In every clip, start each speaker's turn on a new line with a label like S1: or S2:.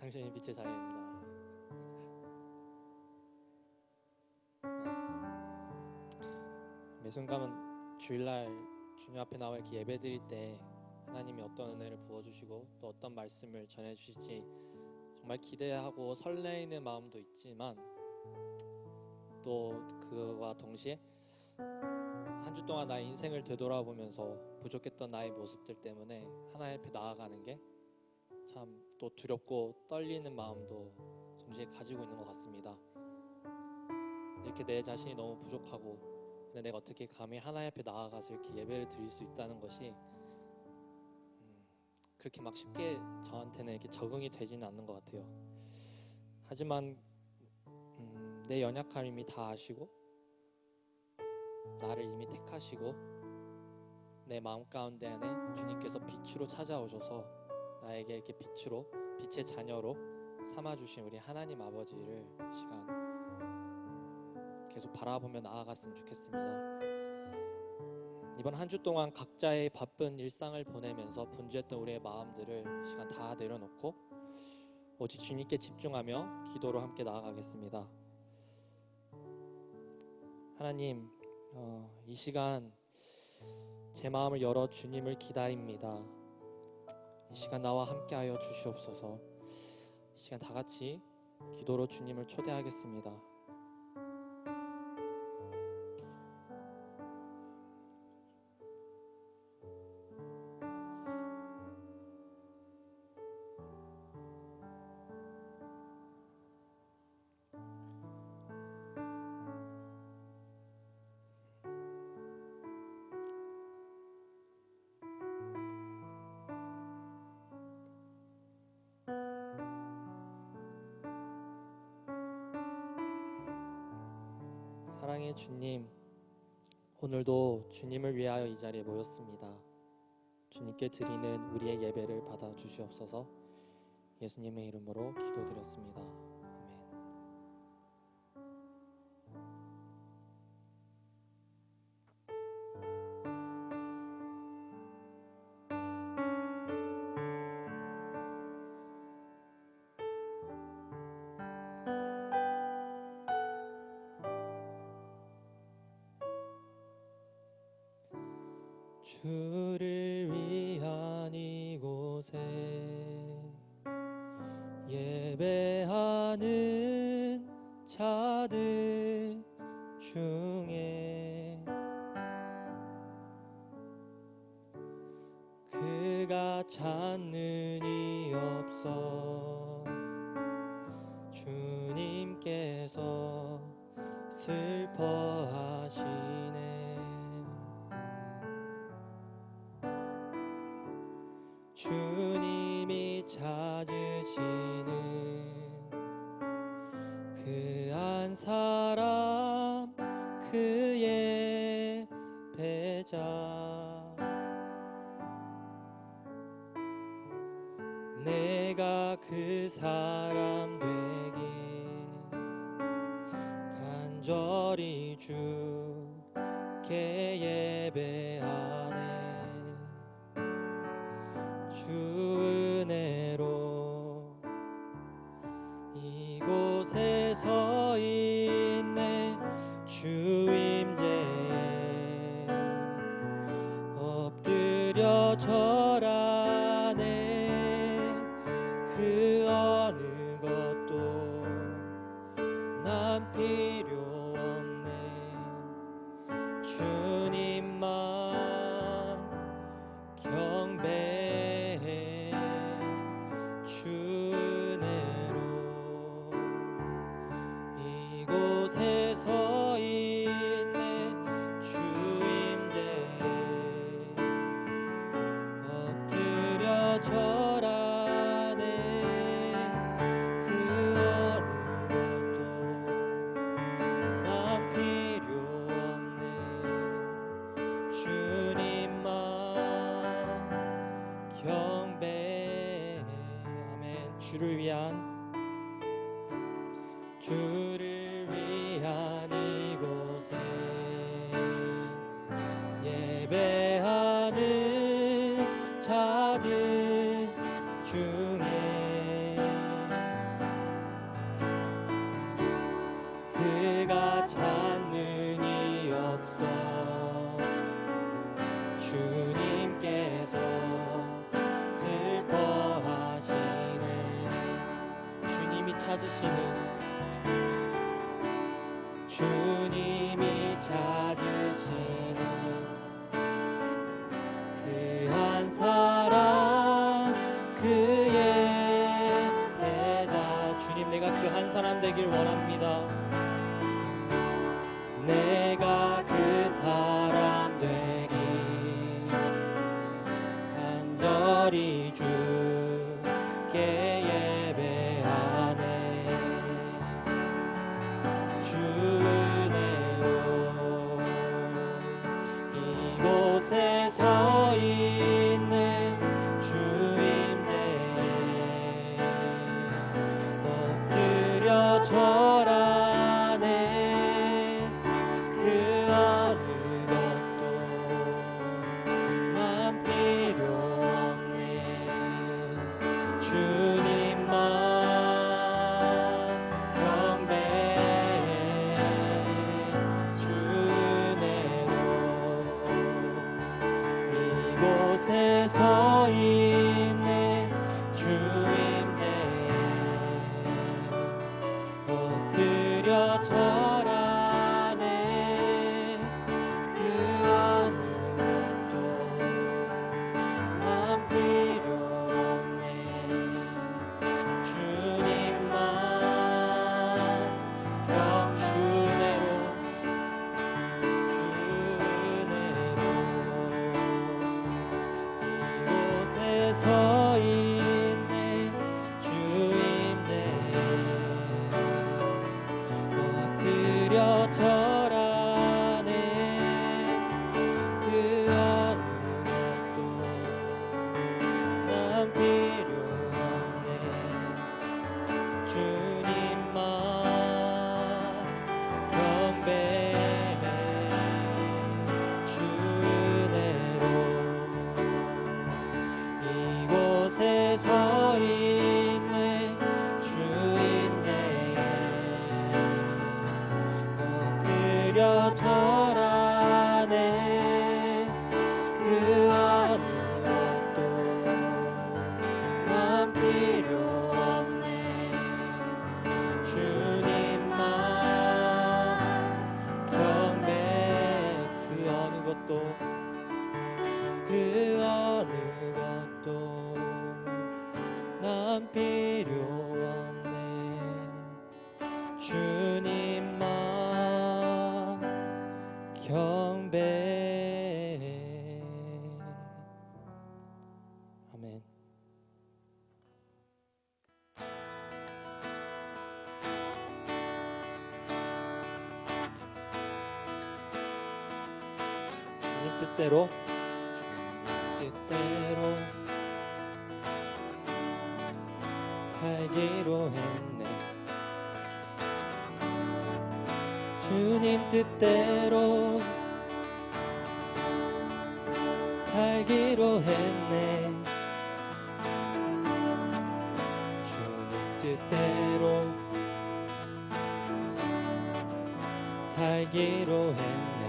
S1: 당신이 빛의 자녀입니다. 매 순간은 주일날 주님 앞에 나와 이렇게 예배드릴 때 하나님이 어떤 은혜를 부어주시고 또 어떤 말씀을 전해주실지 정말 기대하고 설레이는 마음도 있지만, 또 그와 동시에 한 주 동안 나의 인생을 되돌아보면서 부족했던 나의 모습들 때문에 하나님 앞에 나아가는 게 참 또 두렵고 떨리는 마음도 동시에 가지고 있는 것 같습니다. 이렇게 내 자신이 너무 부족하고, 근데 내가 어떻게 감히 하나님 앞에 나아가서 이렇게 예배를 드릴 수 있다는 것이 그렇게 막 쉽게 저한테는 이렇게 적응이 되지는 않는 것 같아요. 하지만 내 연약함 이미 다 아시고 나를 이미 택하시고 내 마음 가운데 안에 주님께서 빛으로 찾아오셔서 나에게 이렇게 빛의 자녀로 삼아주신 우리 하나님 아버지를 시간 계속 바라보며 나아갔으면 좋겠습니다. 이번 한 주 동안 각자의 바쁜 일상을 보내면서 분주했던 우리의 마음들을 시간 다 내려놓고 오직 주님께 집중하며 기도로 함께 나아가겠습니다. 하나님, 이 시간 제 마음을 열어 주님을 기다립니다. 이 시간 나와 함께하여 주시옵소서. 이 시간 다 같이 기도로 주님을 초대하겠습니다. 사랑의 주님, 오늘도 주님을 위하여 이 자리에 모였습니다. 주님께 드리는 우리의 예배를 받아 주시옵소서. 예수님의 이름으로 기도드렸습니다. 아멘. 주를 위한 이곳에 예배하는 자들 중에 그가 찾는 이 없어 주님께서 슬퍼하시네. 주님이 찾으시는 그 한 사람, 그의 배자, 내가 그 사람 되길 간절히 주께 예배하네. 주 은혜로 이곳에 서 있네. 주 임재에 엎드려 절하네. 그 어느 것도 난 필요 없네. 주님만 경배해. 주 은혜로 이곳에 서 있네. 주 임재에 엎드려 절하네. 그 어느 것도 난 필요 없네. 주님만 경배해. 아멘. 주를 위한 이곳에 예배하는 자들 중에 찾으시는 주님이 찾으시는 그 한 사람 그의 배다. 주님, 내가 그 한 사람 되길 원합니다. 내가 그 사람 되길 간절히 주께 예배하네. 주 은혜로 이곳에 서 있는 주 임재에 엎드려 절하네. 그 어느 것도 난 필요 없네. 주님만 경배해. 주 은혜로 이곳에 서 있네. 주 임재에 엎드려 절하네. 그 어느 것도 난 필요 없네. 주님만 경주네로 이곳에 서 있네. 주 임재에 엎드려 절하네. 그 어느 것도 난 필요 없네. 주님만 경배해. 주 은혜로 이곳에 서 있네. 주 임재에 엎드려 절하네. 그 어느 것도 난 필요 없네. 주님만 경배해. 그 어느 것도 그 어느 것도 난 필요 없네. 주님만 경배해. 아멘. 주님 뜻대로 살기로 했네. 주님 뜻대로 살기로 했네. 주님 뜻대로 살기로 했네.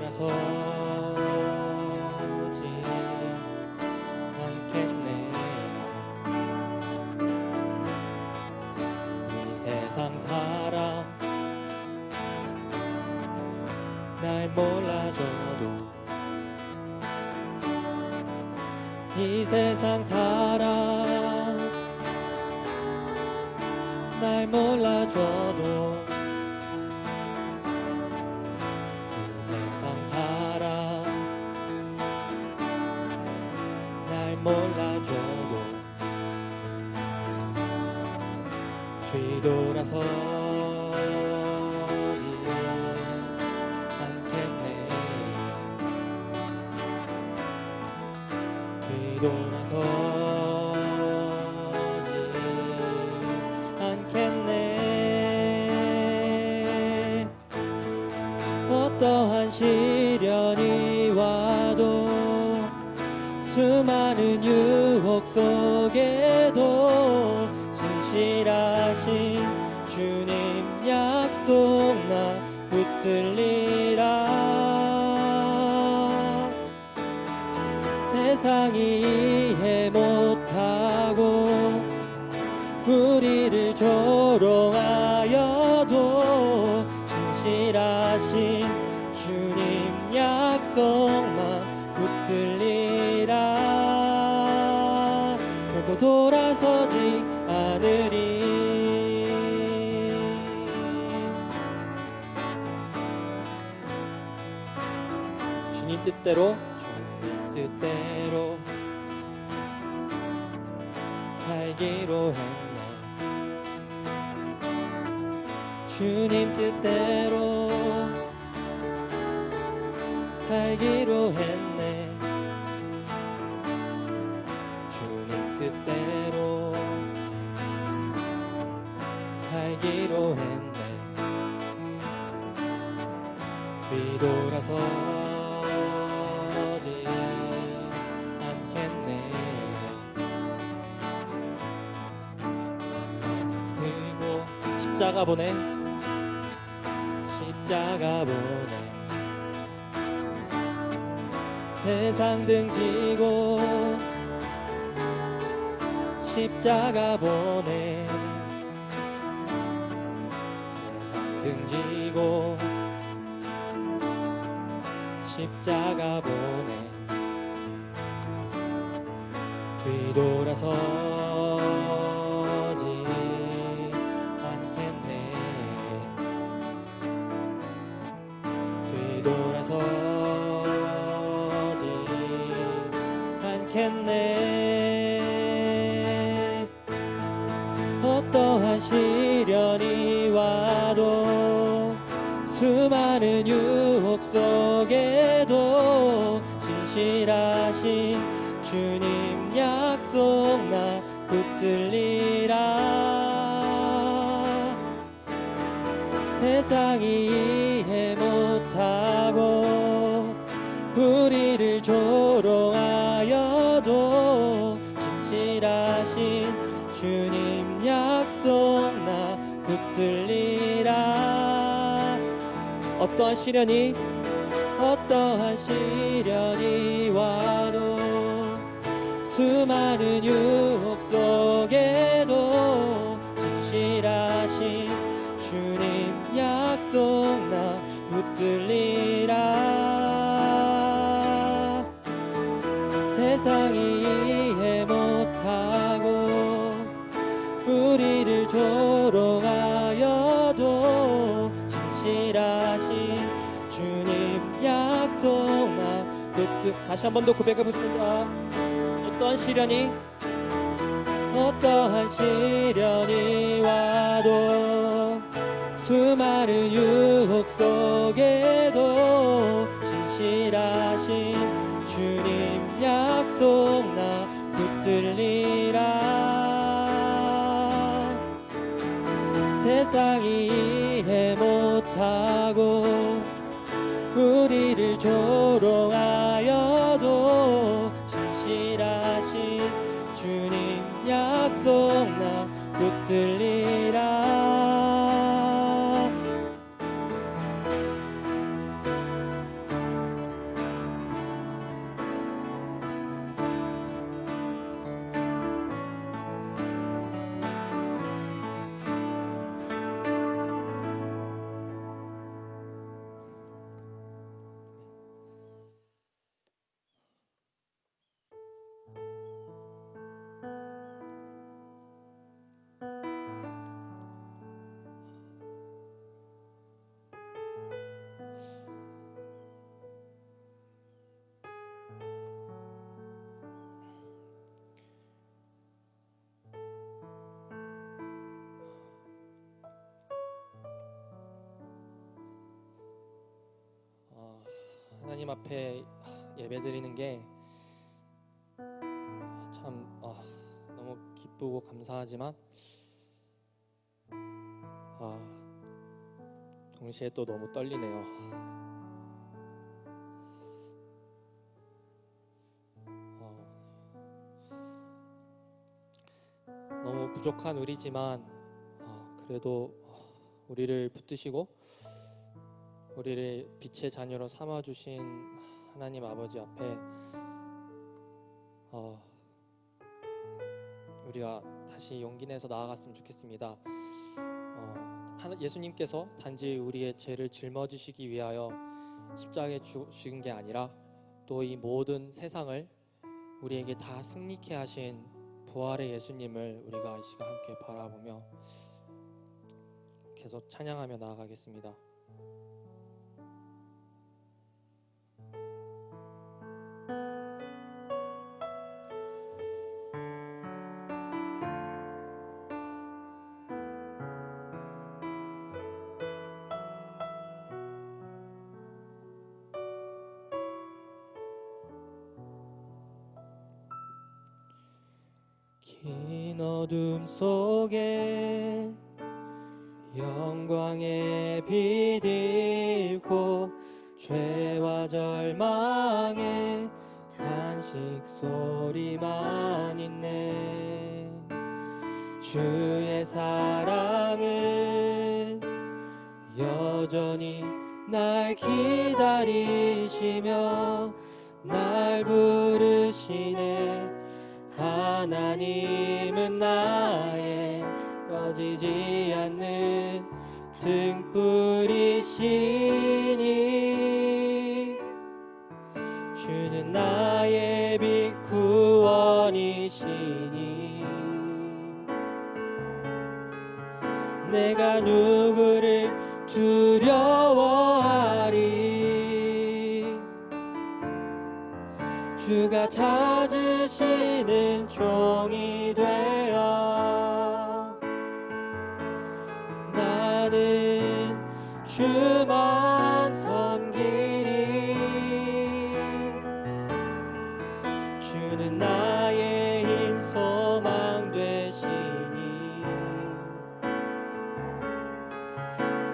S1: 뒤돌아서지 않겠네. 이 세상 사람 날 몰라줘도, 이 세상 사람 날 몰라줘도, 이 세상 사람 날 몰라줘도 뒤돌아서지 않겠네. 뒤돌아서지 않겠네. 어떠한 시련이 와도, 수많은 유혹 속에도 신실하신 주님 약속 나 붙들리라. 세상이 이해 못하고 우리를 조롱하여도 진실하신 주님 약속만 붙들리라. 결코 돌아서지 않으리. 주님 뜻대로 살기로 했네. 주님 뜻대로 살기로 했네. 주님 뜻대로 살기로 했네. 뒤돌아서지 않겠네. 들고 십자가 보내. 십자가 보내. 세상 등지고 십자가 보내. 세상 등지고 십자가 보내. 뒤돌아서지 않겠네. 뒤돌아서지 않겠네. 어떠한 시련이 와도 수많은 유혹 속에도 진실하신 주님 약속 나 붙들리라. 세상이 이해 못하고 우리를 조롱하여도 진실하신 주님 약속 나 붙들리라. 어떠한 시련이 와도 수많은 유혹 속에도 진실하신 주님 약속 나 붙들리라. 세상이 이해 못하고 우리를 조롱하여도 진실하신 주님 약속 나 다시 한 번 더 고백해 보겠습니다. 어떠한 시련이 와도 수많은 유혹 속에도 진실하신 주님 약속 나 붙들리라. 세상이 이해 못하고 우리를 조롱하여도 진실하신 주님 약속 나 붙들리라. 하나님 앞에 예배드리는 게 참 너무 기쁘고 감사하지만 동시에 또 너무 떨리네요. 너무 부족한 우리지만 그래도 우리를 붙드시고 우리를 빛의 자녀로 삼아주신 하나님 아버지 앞에 우리가 다시 용기 내서 나아갔으면 좋겠습니다. 예수님께서 단지 우리의 죄를 짊어지시기 위하여 십자가에 죽은 게 아니라 또 이 모든 세상을 우리에게 다 승리케 하신 부활의 예수님을 우리가 이 시간 함께 바라보며 계속 찬양하며 나아가겠습니다. 긴 어둠 속에 영광의 빛 잃고 죄와 절망의 탄식 소리만 있네. 주의 사랑은 여전히 날 기다리시며 날 부르시네. 하나님은 나의 꺼지지 않는 등불이시니 주는 나의 빛 구원이시니 내가 누구를 두려워하리. 주가 찾으시는 종이 되어 나는 주만 섬기리. 주는 나의 힘 소망 되시니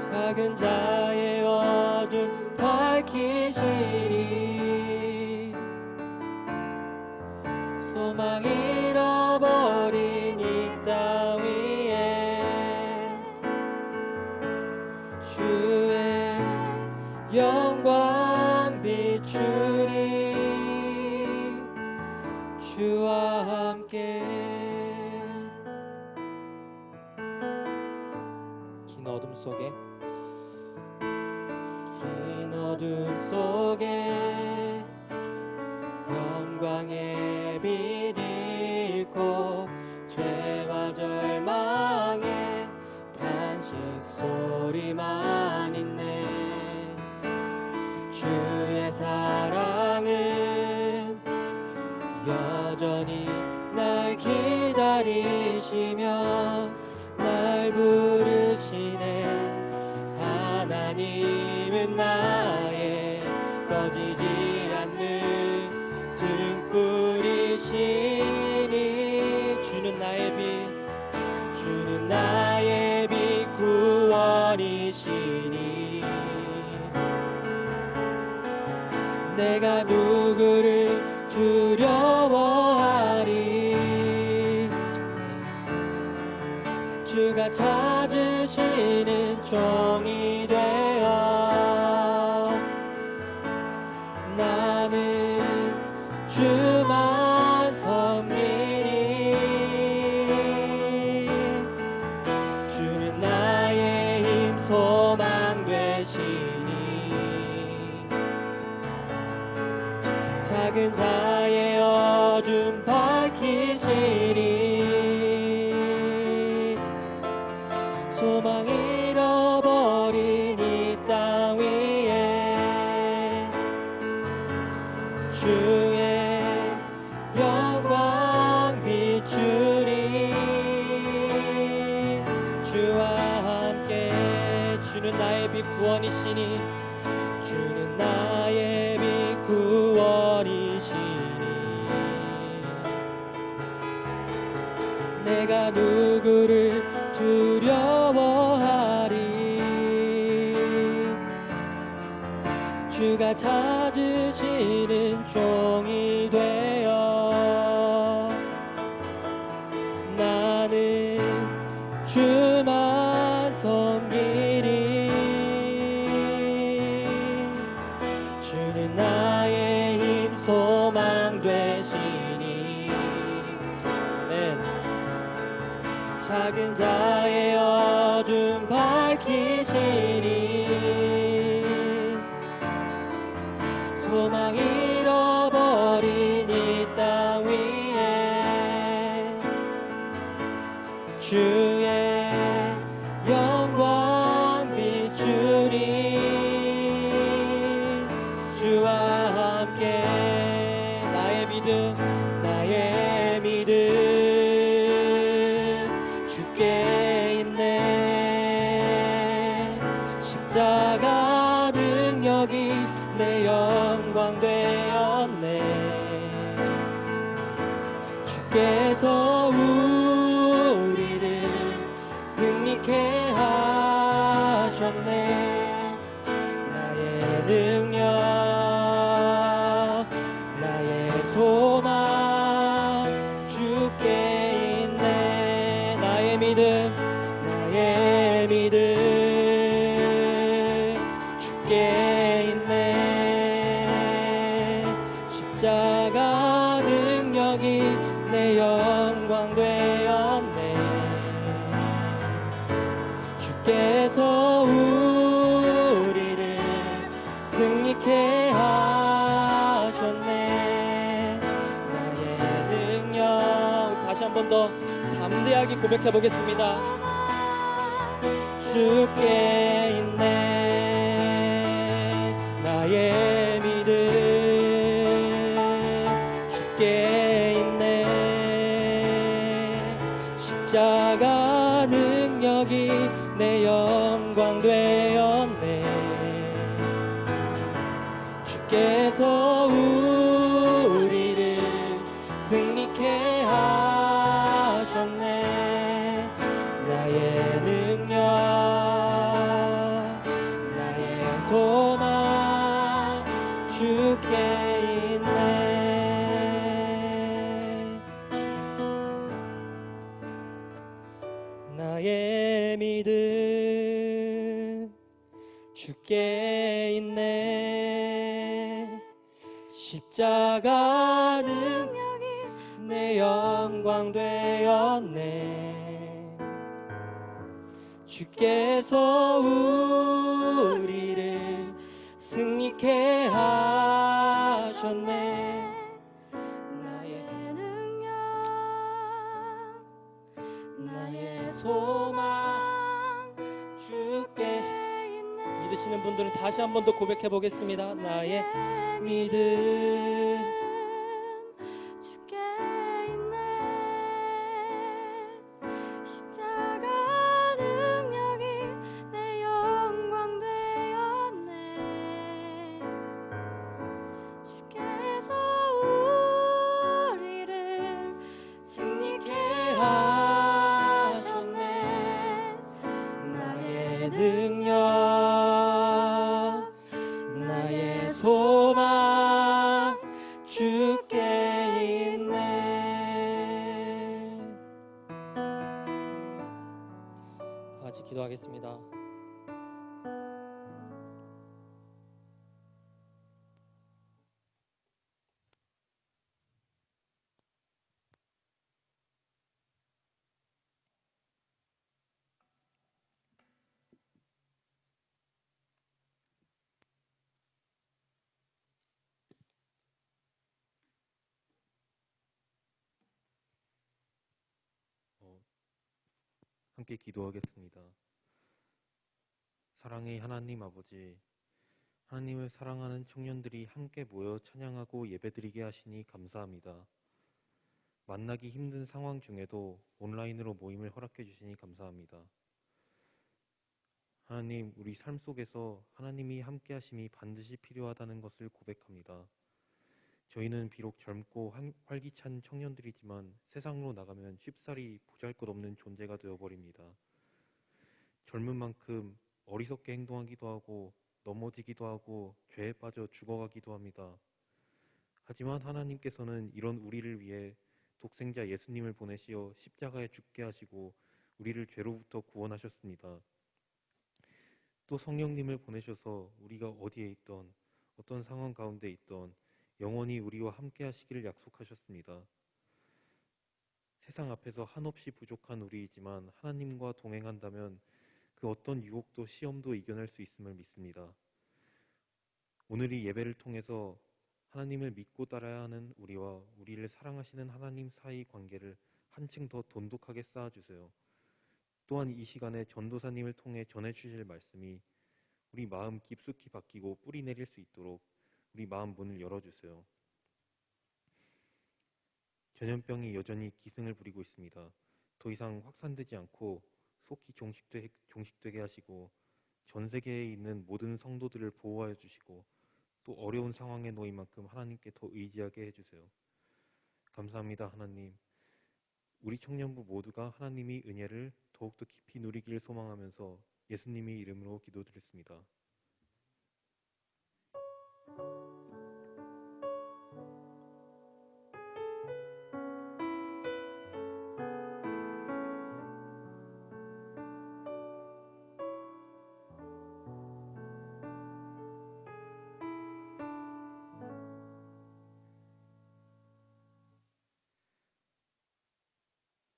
S1: 작은 자의 어둠 밝히시리. 소망 잃어버린 이 땅 위에 주의 영광 비추리. 주와 함께 긴 어둠 속에 영광의 빛 잃고 죄와 절망의 탄식 소리만 있네. 주의 사랑은 여전히 날 기다리시며 날 부르시네. 하나님은 나의 꺼지지 않는 등불이시니 주는 나의 빛 구원이시니 내가 누구를 두려워하리. 주가 찾으시는 종이 되어 나는 주만 섬기리. 주는 나의 힘 소망 되시니 작은 자의 어둠 밝히시리. 소망 잃어버린 이 땅 위에 주의 영광 비추리. 주와 함께 주는 나의 빛 구원이시니 주는 나의 빛 구원이시니 내가 누구를 두려워하리. 주가 찾으시는 종이 되어 나는 주만 섬기리. 주는 나의 힘 소망 되시니 작은 자의 어둠 밝히시니 소망 잃어버린 이 땅 위에 주의 영광 비추리 주와 함께 나의 믿음 주께 있네 십자가 능력이 내 영광 되었네 주께서 우리를 승리케 하셨네 나의 능력 나의 소망 주께 있네 나의 믿음 주께 있네 십자가 능력이 내 영광 되었네 주께서 우리를 승리케 하셨네 나의 능력 다시 한 번 더 담대하게 고백해 보겠습니다 주께 있네 나의 믿음 주께 있네 십자가 능력이 내 영광 되었네 주께서 우리를 승리케 하셨네 나의 능력 나의 소망 주께 있네 나의 믿음 주께 있네 십자가 능력이 내 영광 되었네 주께서 우리를 승리케 하셨네 나의 능력 나의 소망 주께 있네 믿으시는 분들은 다시 한 번 더 고백해 보겠습니다 나의 믿음 주께 있네 십자가 능력이 내 영광 되었네 주께서 우리를 승리케 하셨네 나의 능력 나의 소망 주께 있네 다 같이 기도하겠습니다
S2: 함께 기도하겠습니다. 사랑의 하나님 아버지, 하나님을 사랑하는 청년들이 함께 모여 찬양하고 예배드리게 하시니 감사합니다. 만나기 힘든 상황 중에도 온라인으로 모임을 허락해 주시니 감사합니다. 하나님, 우리 삶 속에서 하나님이 함께 하심이 반드시 필요하다는 것을 고백합니다. 저희는 비록 젊고 활기찬 청년들이지만 세상으로 나가면 쉽사리 보잘것없는 존재가 되어버립니다. 젊은 만큼 어리석게 행동하기도 하고 넘어지기도 하고 죄에 빠져 죽어가기도 합니다. 하지만 하나님께서는 이런 우리를 위해 독생자 예수님을 보내시어 십자가에 죽게 하시고 우리를 죄로부터 구원하셨습니다. 또 성령님을 보내셔서 우리가 어디에 있던 어떤 상황 가운데 있던 영원히 우리와 함께 하시기를 약속하셨습니다. 세상 앞에서 한없이 부족한 우리이지만 하나님과 동행한다면 그 어떤 유혹도 시험도 이겨낼 수 있음을 믿습니다. 오늘 이 예배를 통해서 하나님을 믿고 따라야 하는 우리와 우리를 사랑하시는 하나님 사이 관계를 한층 더 돈독하게 쌓아주세요. 또한 이 시간에 전도사님을 통해 전해주실 말씀이 우리 마음 깊숙이 박히고 뿌리 내릴 수 있도록 우리 마음 문을 열어주세요. 전염병이 여전히 기승을 부리고 있습니다. 더 이상 확산되지 않고 속히 종식되게 하시고 전 세계에 있는 모든 성도들을 보호하여 주시고 또 어려운 상황에 놓인 만큼 하나님께 더 의지하게 해주세요. 감사합니다, 하나님. 우리 청년부 모두가 하나님의 은혜를 더욱더 깊이 누리기를 소망하면서 예수님의 이름으로 기도드렸습니다.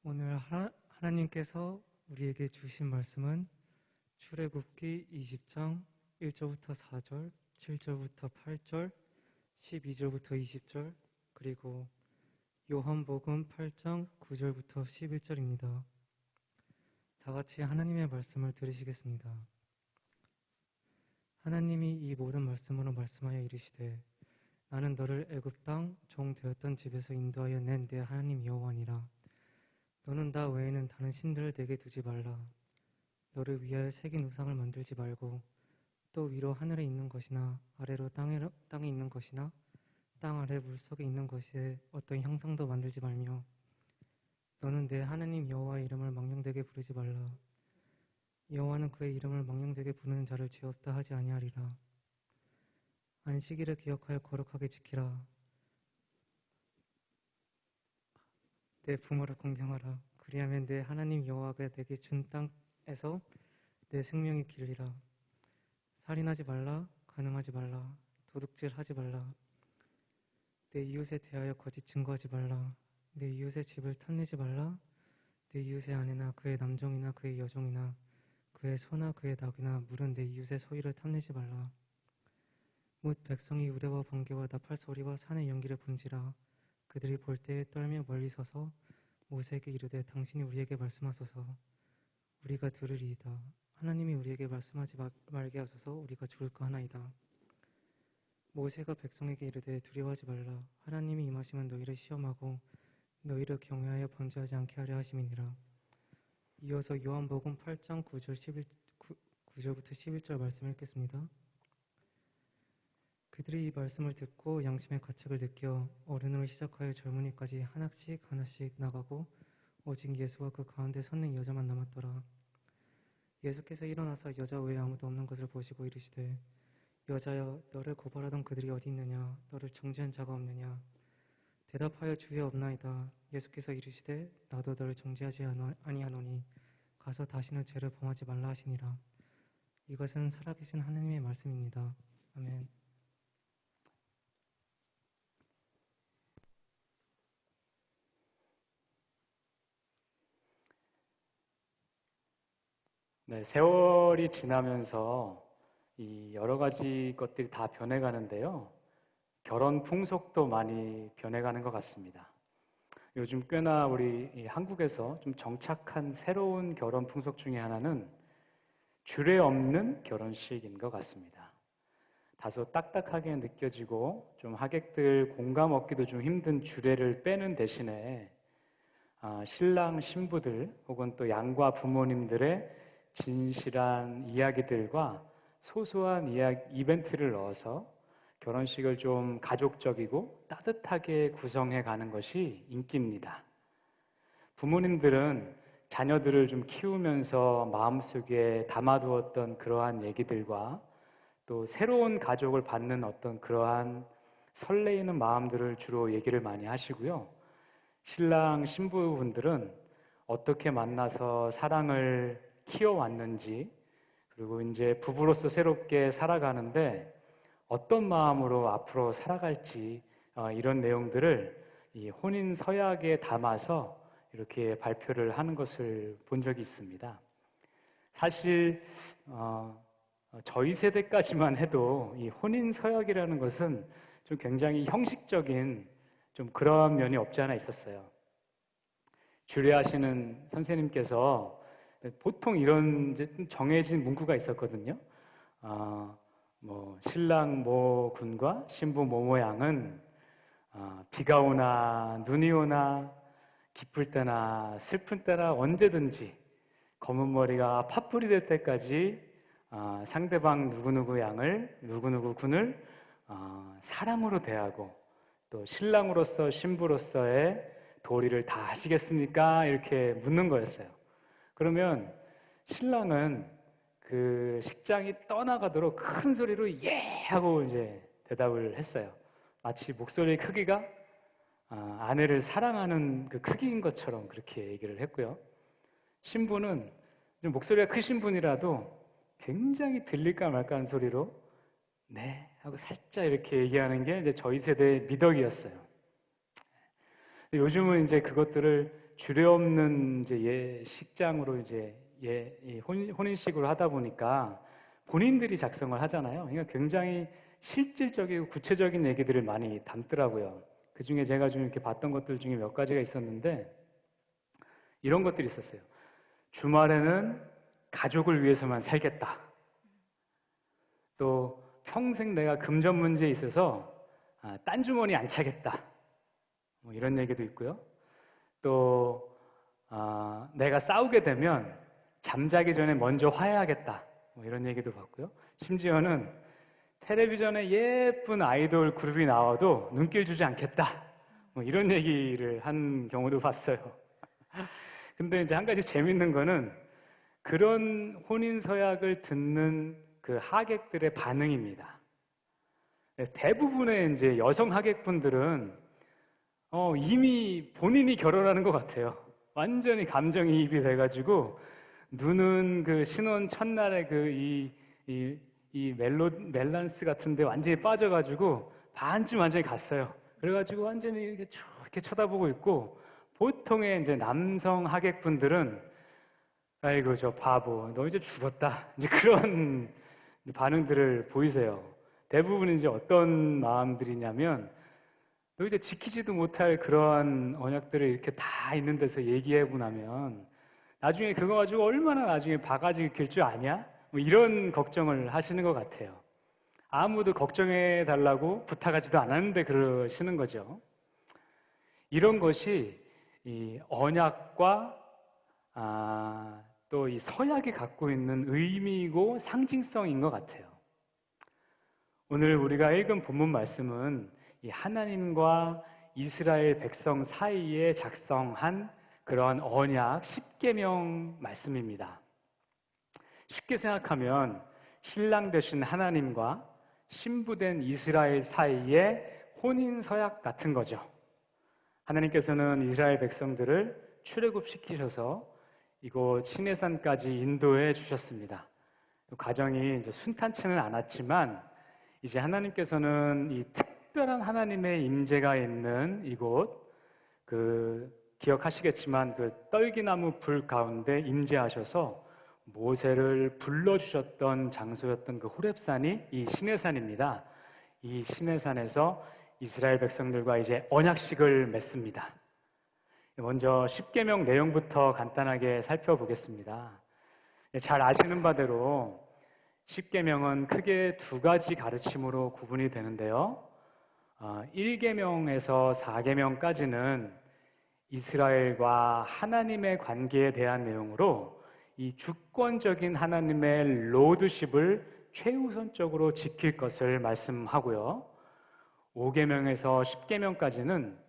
S3: 오늘 하나님께서 우리에게 주신 말씀은 출애굽기 20장 1절부터 4절, 7절부터 8절, 12절부터 20절, 그리고 요한복음 8장 9절부터 11절입니다. 다 같이 하나님의 말씀을 들으시겠습니다. 하나님이 이 모든 말씀으로 말씀하여 이르시되 나는 너를 애굽 땅 종 되었던 집에서 인도하여 낸 내 하나님 여호와니라. 너는 나 외에는 다른 신들을 내게 두지 말라. 너를 위하여 새긴 우상을 만들지 말고 또 위로 하늘에 있는 것이나 아래로 땅에 있는 것이나 땅 아래 물속에 있는 것에 어떤 형상도 만들지 말며 너는 내 하나님 여호와의 이름을 망령되게 부르지 말라. 여호와는 그의 이름을 망령되게 부르는 자를 죄 없다 하지 아니하리라. 안식일을 기억하여 거룩하게 지키라. 내 부모를 공경하라. 그리하면 내 하나님 여호와가 내게 준 땅에서 내 생명이 길리라. 살인하지 말라. 간음하지 말라. 도둑질하지 말라. 내 이웃에 대하여 거짓 증거하지 말라. 내 이웃의 집을 탐내지 말라. 내 이웃의 아내나 그의 남종이나 그의 여종이나 그의 소나 그의 낙이나 물은 내 이웃의 소유를 탐내지 말라. 뭇 백성이 우레와 번개와 나팔 소리와 산의 연기를 본지라. 그들이 볼 때에 떨며 멀리 서서 모세에게 이르되 당신이 우리에게 말씀하소서. 우리가 들으리이다. 하나님이 우리에게 말씀하지 말게 하소서. 우리가 죽을까 하나이다. 모세가 백성에게 이르되 두려워하지 말라. 하나님이 임하시면 너희를 시험하고 너희를 경외하여 번제하지 않게 하려 하심이니라. 이어서 요한복음 8장 9절부터 11절 말씀 읽겠습니다. 그들이 이 말씀을 듣고 양심의 가책을 느껴 어른으로 시작하여 젊은이까지 하나씩 나가고 오직 예수와 그 가운데 섰는 여자만 남았더라. 예수께서 일어나서 여자 외에 아무도 없는 것을 보시고 이르시되 여자여 너를 고발하던 그들이 어디 있느냐. 너를 정죄한 자가 없느냐. 대답하여 주여 없나이다. 예수께서 이르시되 나도 너를 정죄하지 아니하노니 가서 다시는 죄를 범하지 말라 하시니라. 이것은 살아계신 하나님의 말씀입니다. 아멘.
S4: 네, 세월이 지나면서 이 여러 가지 것들이 다 변해가는데요. 결혼 풍속도 많이 변해가는 것 같습니다. 요즘 꽤나 우리 한국에서 좀 정착한 새로운 결혼 풍속 중에 하나는 주례 없는 결혼식인 것 같습니다. 다소 딱딱하게 느껴지고 좀 하객들 공감 얻기도 좀 힘든 주례를 빼는 대신에 신랑 신부들 혹은 또 양가 부모님들의 진실한 이야기들과 소소한 이벤트를 넣어서 결혼식을 좀 가족적이고 따뜻하게 구성해 가는 것이 인기입니다. 부모님들은 자녀들을 좀 키우면서 마음속에 담아두었던 그러한 얘기들과 또 새로운 가족을 받는 어떤 그러한 설레이는 마음들을 주로 얘기를 많이 하시고요. 신랑 신부분들은 어떻게 만나서 사랑을 키워왔는지, 그리고 이제 부부로서 새롭게 살아가는데 어떤 마음으로 앞으로 살아갈지 이런 내용들을 이 혼인 서약에 담아서 이렇게 발표를 하는 것을 본 적이 있습니다. 사실 저희 세대까지만 해도 이 혼인 서약이라는 것은 좀 굉장히 형식적인 좀 그런 면이 없지 않아 있었어요. 주례하시는 선생님께서 보통 이런 이제 정해진 문구가 있었거든요. 신랑 모 군과 신부 모모 양은 비가 오나 눈이 오나 기쁠 때나 슬픈 때나 언제든지 검은 머리가 팥불이 될 때까지 상대방 누구누구 양을 누구누구 군을 사랑으로 대하고 또 신랑으로서 신부로서의 도리를 다 하시겠습니까? 이렇게 묻는 거였어요. 그러면 신랑은 그 식장이 떠나가도록 큰 소리로 예 하고 이제 대답을 했어요. 마치 목소리의 크기가 아내를 사랑하는 그 크기인 것처럼 그렇게 얘기를 했고요. 신부는 좀 목소리가 크신 분이라도 굉장히 들릴까 말까 하는 소리로 네 하고 살짝 이렇게 얘기하는 게 이제 저희 세대의 미덕이었어요. 요즘은 이제 그것들을 주례없는 이제 식장으로 이제 혼인식으로 하다 보니까 본인들이 작성을 하잖아요. 그러니까 굉장히 실질적이고 구체적인 얘기들을 많이 담더라고요. 그 중에 제가 좀 이렇게 봤던 것들 중에 몇 가지가 있었는데 이런 것들이 있었어요. 주말에는 가족을 위해서만 살겠다. 또 평생 내가 금전 문제에 있어서 딴 주머니 안 차겠다. 뭐 이런 얘기도 있고요. 또 내가 싸우게 되면 잠자기 전에 먼저 화해하겠다. 뭐 이런 얘기도 봤고요. 심지어는 텔레비전에 예쁜 아이돌 그룹이 나와도 눈길 주지 않겠다. 뭐 이런 얘기를 한 경우도 봤어요. 근데 이제 한 가지 재밌는 거는 그런 혼인 서약을 듣는 그 하객들의 반응입니다. 대부분의 이제 여성 하객분들은 이미 본인이 결혼하는 것 같아요. 완전히 감정이입이 돼가지고 눈은 그 신혼 첫날에 이 멜란스 같은데 완전히 빠져가지고 반쯤 완전히 갔어요. 그래가지고 완전히 이렇게 쭉 이렇게 쳐다보고 있고 보통의 이제 남성 하객분들은 아이고 저 바보 너 이제 죽었다 이제 그런 반응들을 보이세요. 대부분 이제 어떤 마음들이냐면 너 이제 지키지도 못할 그러한 언약들을 이렇게 다 있는 데서 얘기하고 나면 나중에 그거 가지고 얼마나 나중에 바가지 길 줄 아냐? 뭐 이런 걱정을 하시는 것 같아요. 아무도 걱정해 달라고 부탁하지도 않았는데 그러시는 거죠. 이런 것이 이 언약과 또 이 서약이 갖고 있는 의미이고 상징성인 것 같아요. 오늘 우리가 읽은 본문 말씀은 이 하나님과 이스라엘 백성 사이에 작성한 그러한 언약 10계명 말씀입니다. 쉽게 생각하면 신랑 되신 하나님과 신부된 이스라엘 사이의 혼인 서약 같은 거죠. 하나님께서는 이스라엘 백성들을 출애굽시키셔서 이곳 시내산까지 인도해 주셨습니다. 그 과정이 이제 순탄치는 않았지만 이제 하나님께서는 이 특별한 하나님의 임재가 있는 이곳 기억하시겠지만 그 떨기나무 불 가운데 임재하셔서 모세를 불러주셨던 장소였던 그 호렙산이 이 시내산입니다. 이 시내산에서 이스라엘 백성들과 이제 언약식을 맺습니다. 먼저 10계명 내용부터 간단하게 살펴보겠습니다. 잘 아시는 바대로 10계명은 크게 두 가지 가르침으로 구분이 되는데요. 1계명에서 4계명까지는 이스라엘과 하나님의 관계에 대한 내용으로 이 주권적인 하나님의 로드십을 최우선적으로 지킬 것을 말씀하고요. 5계명에서 10계명까지는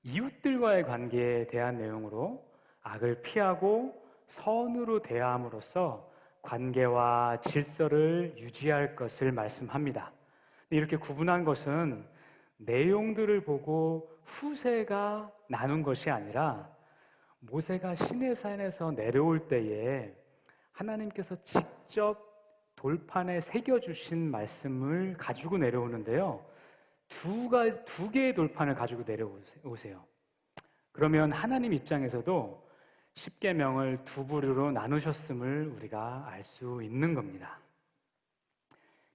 S4: 이웃들과의 관계에 대한 내용으로 악을 피하고 선으로 대함으로써 관계와 질서를 유지할 것을 말씀합니다. 이렇게 구분한 것은 내용들을 보고 후세가 나눈 것이 아니라 모세가 시내산에서 내려올 때에 하나님께서 직접 돌판에 새겨주신 말씀을 가지고 내려오는데요. 두 개의 돌판을 가지고 내려오세요. 그러면 하나님 입장에서도 십계명을 두 부류로 나누셨음을 우리가 알 수 있는 겁니다.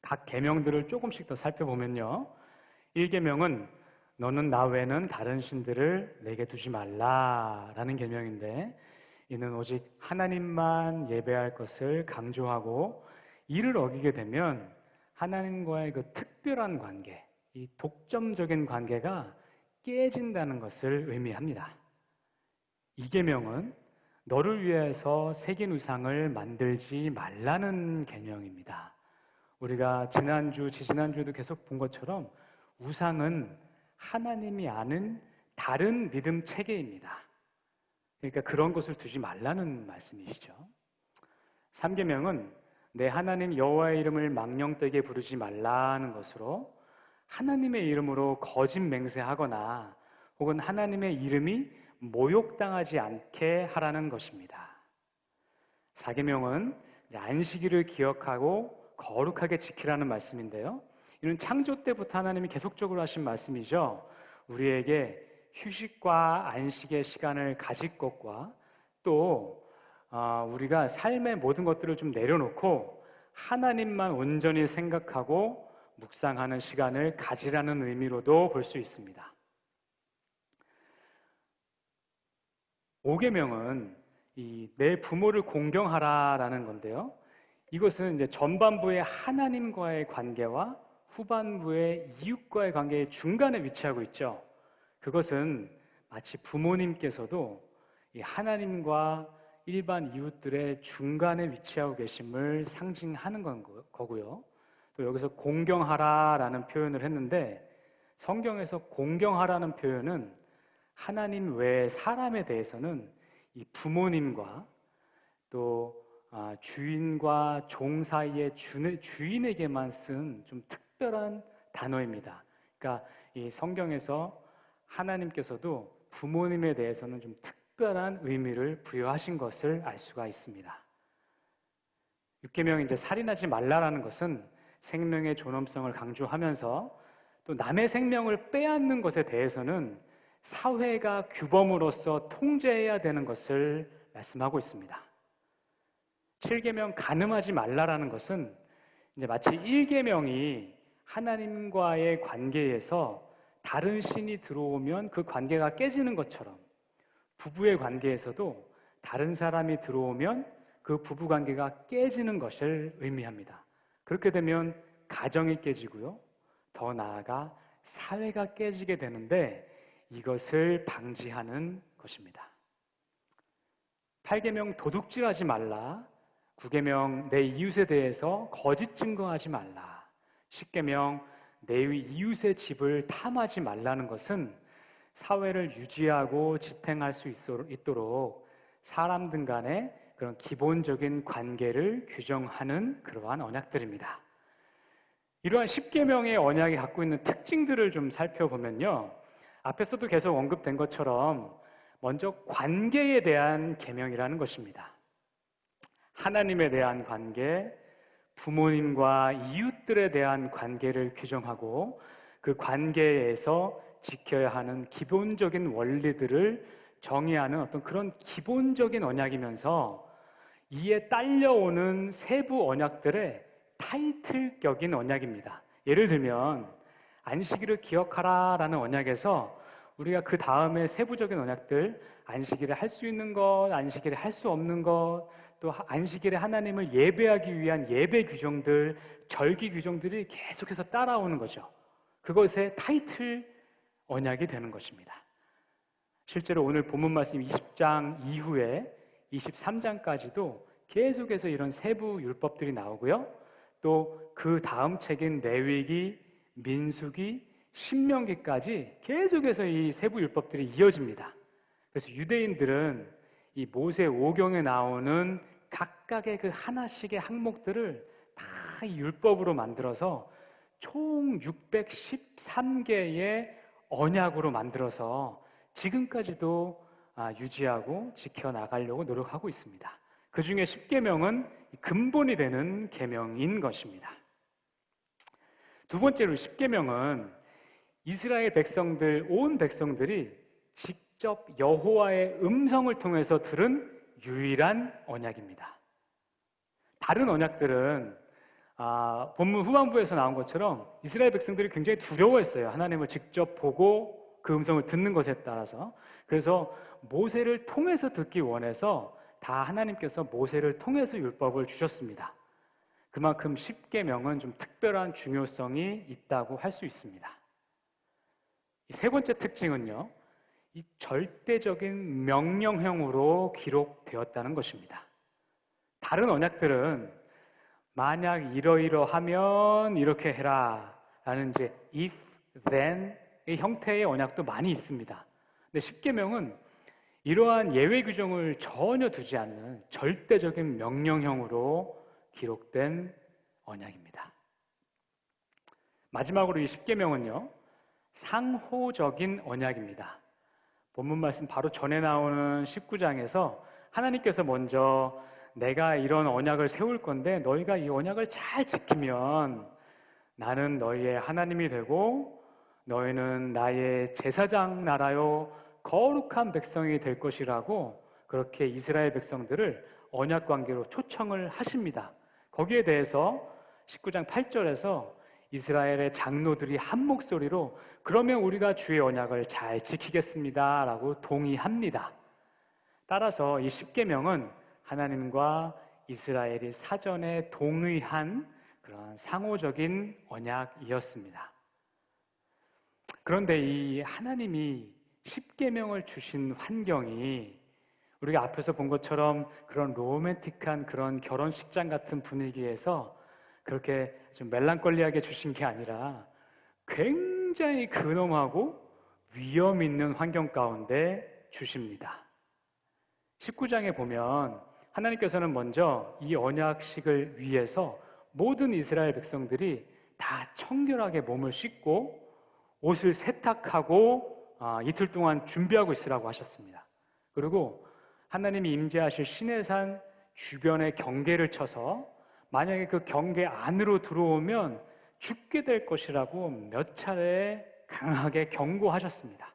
S4: 각 계명들을 조금씩 더 살펴보면요. 1계명은 너는 나 외에는 다른 신들을 내게 두지 말라라는 계명인데, 이는 오직 하나님만 예배할 것을 강조하고, 이를 어기게 되면 하나님과의 그 특별한 관계, 이 독점적인 관계가 깨진다는 것을 의미합니다. 2계명은 너를 위해서 새긴 우상을 만들지 말라는 계명입니다. 우리가 지난주, 지지난주에도 계속 본 것처럼 우상은 하나님이 아는 다른 믿음 체계입니다. 그러니까 그런 것을 두지 말라는 말씀이시죠. 3계명은 내 하나님 여호와의 이름을 망령되게 부르지 말라는 것으로 하나님의 이름으로 거짓 맹세하거나 혹은 하나님의 이름이 모욕당하지 않게 하라는 것입니다. 4계명은 안식일을 기억하고 거룩하게 지키라는 말씀인데요. 이는 창조 때부터 하나님이 계속적으로 하신 말씀이죠. 우리에게 휴식과 안식의 시간을 가질 것과 또 우리가 삶의 모든 것들을 좀 내려놓고 하나님만 온전히 생각하고 묵상하는 시간을 가지라는 의미로도 볼 수 있습니다. 5계명은 내 부모를 공경하라라는 건데요. 이것은 이제 전반부의 하나님과의 관계와 후반부의 이웃과의 관계의 중간에 위치하고 있죠. 그것은 마치 부모님께서도 이 하나님과 일반 이웃들의 중간에 위치하고 계심을 상징하는 거고요. 또 여기서 공경하라라는 표현을 했는데, 성경에서 공경하라는 표현은 하나님 외의 사람에 대해서는 이 부모님과 또 주인과 종 사이의 주인에게만 쓴 좀 특별한 단어입니다. 그러니까 이 성경에서 하나님께서도 부모님에 대해서는 좀 특별한 의미를 부여하신 것을 알 수가 있습니다. 6계명 이제 살인하지 말라라는 것은 생명의 존엄성을 강조하면서 또 남의 생명을 빼앗는 것에 대해서는 사회가 규범으로서 통제해야 되는 것을 말씀하고 있습니다. 7계명 간음하지 말라라는 것은 이제 마치 1계명이 하나님과의 관계에서 다른 신이 들어오면 그 관계가 깨지는 것처럼 부부의 관계에서도 다른 사람이 들어오면 그 부부 관계가 깨지는 것을 의미합니다. 그렇게 되면 가정이 깨지고요. 더 나아가 사회가 깨지게 되는데 이것을 방지하는 것입니다. 8계명 도둑질하지 말라. 9계명 내 이웃에 대해서 거짓 증거하지 말라. 10계명 내 이웃의 집을 탐하지 말라는 것은 사회를 유지하고 지탱할 수 있도록 사람들 간의 그런 기본적인 관계를 규정하는 그러한 언약들입니다. 이러한 10계명의 언약이 갖고 있는 특징들을 좀 살펴보면요. 앞에서도 계속 언급된 것처럼 먼저 관계에 대한 계명이라는 것입니다. 하나님에 대한 관계, 부모님과 이웃들에 대한 관계를 규정하고 그 관계에서 지켜야 하는 기본적인 원리들을 정의하는 어떤 그런 기본적인 언약이면서 이에 딸려오는 세부 언약들의 타이틀격인 언약입니다. 예를 들면 안식일을 기억하라라는 언약에서 우리가 그 다음에 세부적인 언약들, 안식일에 할 수 있는 것, 안식일에 할 수 없는 것, 또 안식일에 하나님을 예배하기 위한 예배 규정들, 절기 규정들이 계속해서 따라오는 거죠. 그것의 타이틀 언약이 되는 것입니다. 실제로 오늘 본문 말씀 20장 이후에 23장까지도 계속해서 이런 세부 율법들이 나오고요. 또 그 다음 책인 레위기, 민수기, 신명기까지 계속해서 이 세부 율법들이 이어집니다. 그래서 유대인들은 이 모세 오경에 나오는 각각의 그 하나씩의 항목들을 다 이 율법으로 만들어서 총 613개의 언약으로 만들어서 지금까지도 유지하고 지켜나가려고 노력하고 있습니다. 그 중에 10계명은 근본이 되는 계명인 것입니다. 두 번째로 10계명은 이스라엘 백성들, 온 백성들이 직접 여호와의 음성을 통해서 들은 유일한 언약입니다. 다른 언약들은 본문 후반부에서 나온 것처럼 이스라엘 백성들이 굉장히 두려워했어요. 하나님을 직접 보고 그 음성을 듣는 것에 따라서. 그래서 모세를 통해서 듣기 원해서 다 하나님께서 모세를 통해서 율법을 주셨습니다. 그만큼 십계명은 좀 특별한 중요성이 있다고 할 수 있습니다. 세 번째 특징은요, 이 절대적인 명령형으로 기록되었다는 것입니다. 다른 언약들은 만약 이러이러하면 이렇게 해라 라는 이제 if, then 의 형태의 언약도 많이 있습니다. 근데 십계명은 이러한 예외 규정을 전혀 두지 않는 절대적인 명령형으로 기록된 언약입니다. 마지막으로 이 십계명은요, 상호적인 언약입니다. 본문 말씀 바로 전에 나오는 19장에서 하나님께서 먼저 내가 이런 언약을 세울 건데 너희가 이 언약을 잘 지키면 나는 너희의 하나님이 되고 너희는 나의 제사장 나라요 거룩한 백성이 될 것이라고 그렇게 이스라엘 백성들을 언약 관계로 초청을 하십니다. 거기에 대해서 19장 8절에서 이스라엘의 장로들이 한 목소리로 그러면 우리가 주의 언약을 잘 지키겠습니다 라고 동의합니다. 따라서 이 십계명은 하나님과 이스라엘이 사전에 동의한 그런 상호적인 언약이었습니다. 그런데 이 하나님이 십계명을 주신 환경이 우리가 앞에서 본 것처럼 그런 로맨틱한 그런 결혼식장 같은 분위기에서 그렇게 좀 멜랑콜리하게 주신 게 아니라 굉장히 근엄하고 위험 있는 환경 가운데 주십니다. 19장에 보면 하나님께서는 먼저 이 언약식을 위해서 모든 이스라엘 백성들이 다 청결하게 몸을 씻고 옷을 세탁하고 이틀 동안 준비하고 있으라고 하셨습니다. 그리고 하나님이 임재하실 시내산 주변에 경계를 쳐서 만약에 그 경계 안으로 들어오면 죽게 될 것이라고 몇 차례 강하게 경고하셨습니다.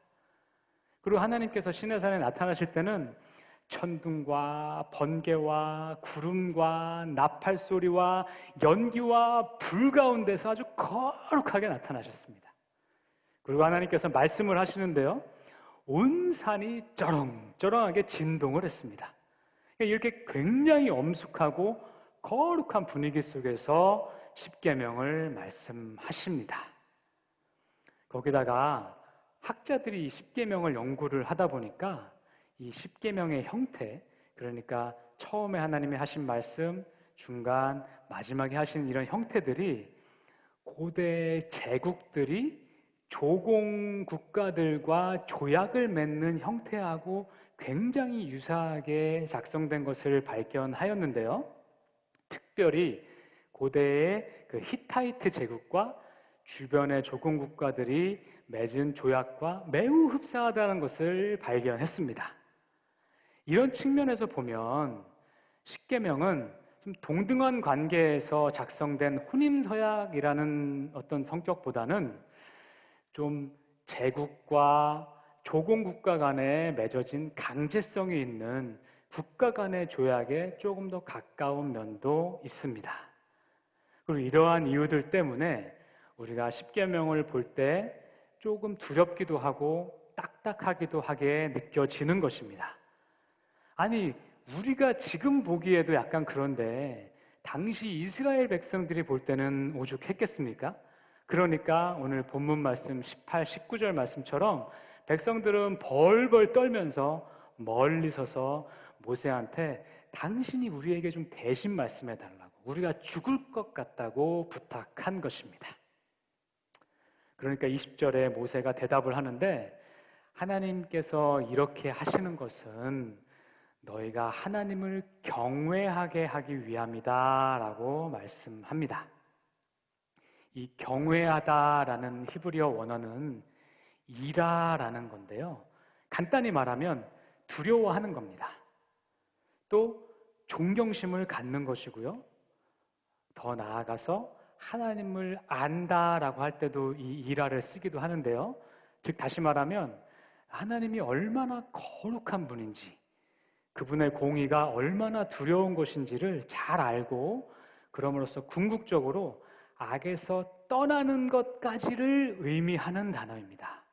S4: 그리고 하나님께서 시내산에 나타나실 때는 천둥과 번개와 구름과 나팔 소리와 연기와 불 가운데서 아주 거룩하게 나타나셨습니다. 그리고 하나님께서 말씀을 하시는데요, 온 산이 쩌렁쩌렁하게 진동을 했습니다. 이렇게 굉장히 엄숙하고 거룩한 분위기 속에서 십계명을 말씀하십니다. 거기다가 학자들이 이 십계명을 연구를 하다 보니까 이 십계명의 형태, 그러니까 처음에 하나님이 하신 말씀, 중간, 마지막에 하신 이런 형태들이 고대 제국들이 조공 국가들과 조약을 맺는 형태하고 굉장히 유사하게 작성된 것을 발견하였는데요. 특별히 고대의 그 히타이트 제국과 주변의 조공 국가들이 맺은 조약과 매우 흡사하다는 것을 발견했습니다. 이런 측면에서 보면 십계명은 좀 동등한 관계에서 작성된 혼인서약이라는 어떤 성격보다는 좀 제국과 조공국가 간에 맺어진 강제성이 있는 국가 간의 조약에 조금 더 가까운 면도 있습니다. 그리고 이러한 이유들 때문에 우리가 십계명을 볼 때 조금 두렵기도 하고 딱딱하기도 하게 느껴지는 것입니다. 아니, 우리가 지금 보기에도 약간 그런데 당시 이스라엘 백성들이 볼 때는 오죽했겠습니까? 그러니까 오늘 본문 말씀 18, 19절 말씀처럼 백성들은 벌벌 떨면서 멀리 서서 모세한테 당신이 우리에게 좀 대신 말씀해 달라고, 우리가 죽을 것 같다고 부탁한 것입니다. 그러니까 20절에 모세가 대답을 하는데 하나님께서 이렇게 하시는 것은 너희가 하나님을 경외하게 하기 위함이다 라고 말씀합니다. 이 경외하다라는 히브리어 원어는 이라라는 건데요, 간단히 말하면 두려워하는 겁니다. 또 존경심을 갖는 것이고요, 더 나아가서 하나님을 안다라고 할 때도 이 이라를 쓰기도 하는데요, 즉 다시 말하면 하나님이 얼마나 거룩한 분인지, 그분의 공의가 얼마나 두려운 것인지를 잘 알고 그럼으로써 궁극적으로 악에서 떠나는 것까지를 의미하는 단어입니다.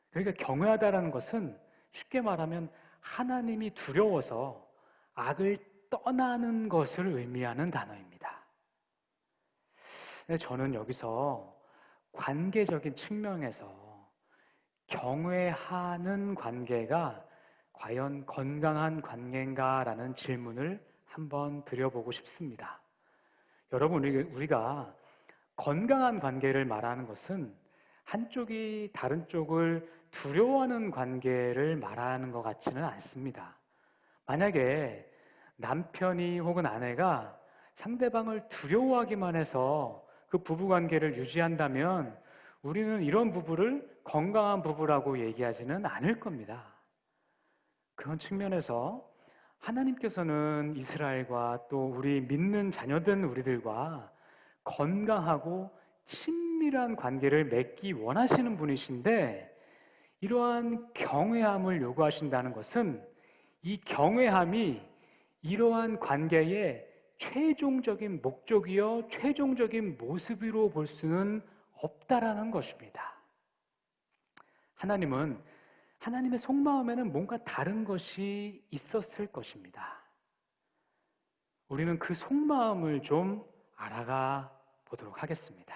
S4: 그러니까 경외하다라는 것은 쉽게 말하면 하나님이 두려워서 악을 떠나는 것을 의미하는 단어입니다. 근데 저는 여기서 관계적인 측면에서 경외하는 관계가 과연 건강한 관계인가라는 질문을 한번 드려보고 싶습니다. 여러분, 우리가 건강한 관계를 말하는 것은 한쪽이 다른 쪽을 두려워하는 관계를 말하는 것 같지는 않습니다. 만약에 남편이 혹은 아내가 상대방을 두려워하기만 해서 그 부부관계를 유지한다면 우리는 이런 부부를 건강한 부부라고 얘기하지는 않을 겁니다. 그런 측면에서 하나님께서는 이스라엘과 또 우리 믿는 자녀된 우리들과 건강하고 친밀한 관계를 맺기 원하시는 분이신데, 이러한 경외함을 요구하신다는 것은 이 경외함이 이러한 관계의 최종적인 목적이요 최종적인 모습으로 볼 수는 없다라는 것입니다. 하나님은 하나님의 속마음에는 뭔가 다른 것이 있었을 것입니다. 우리는 그 속마음을 좀 알아가 보도록 하겠습니다.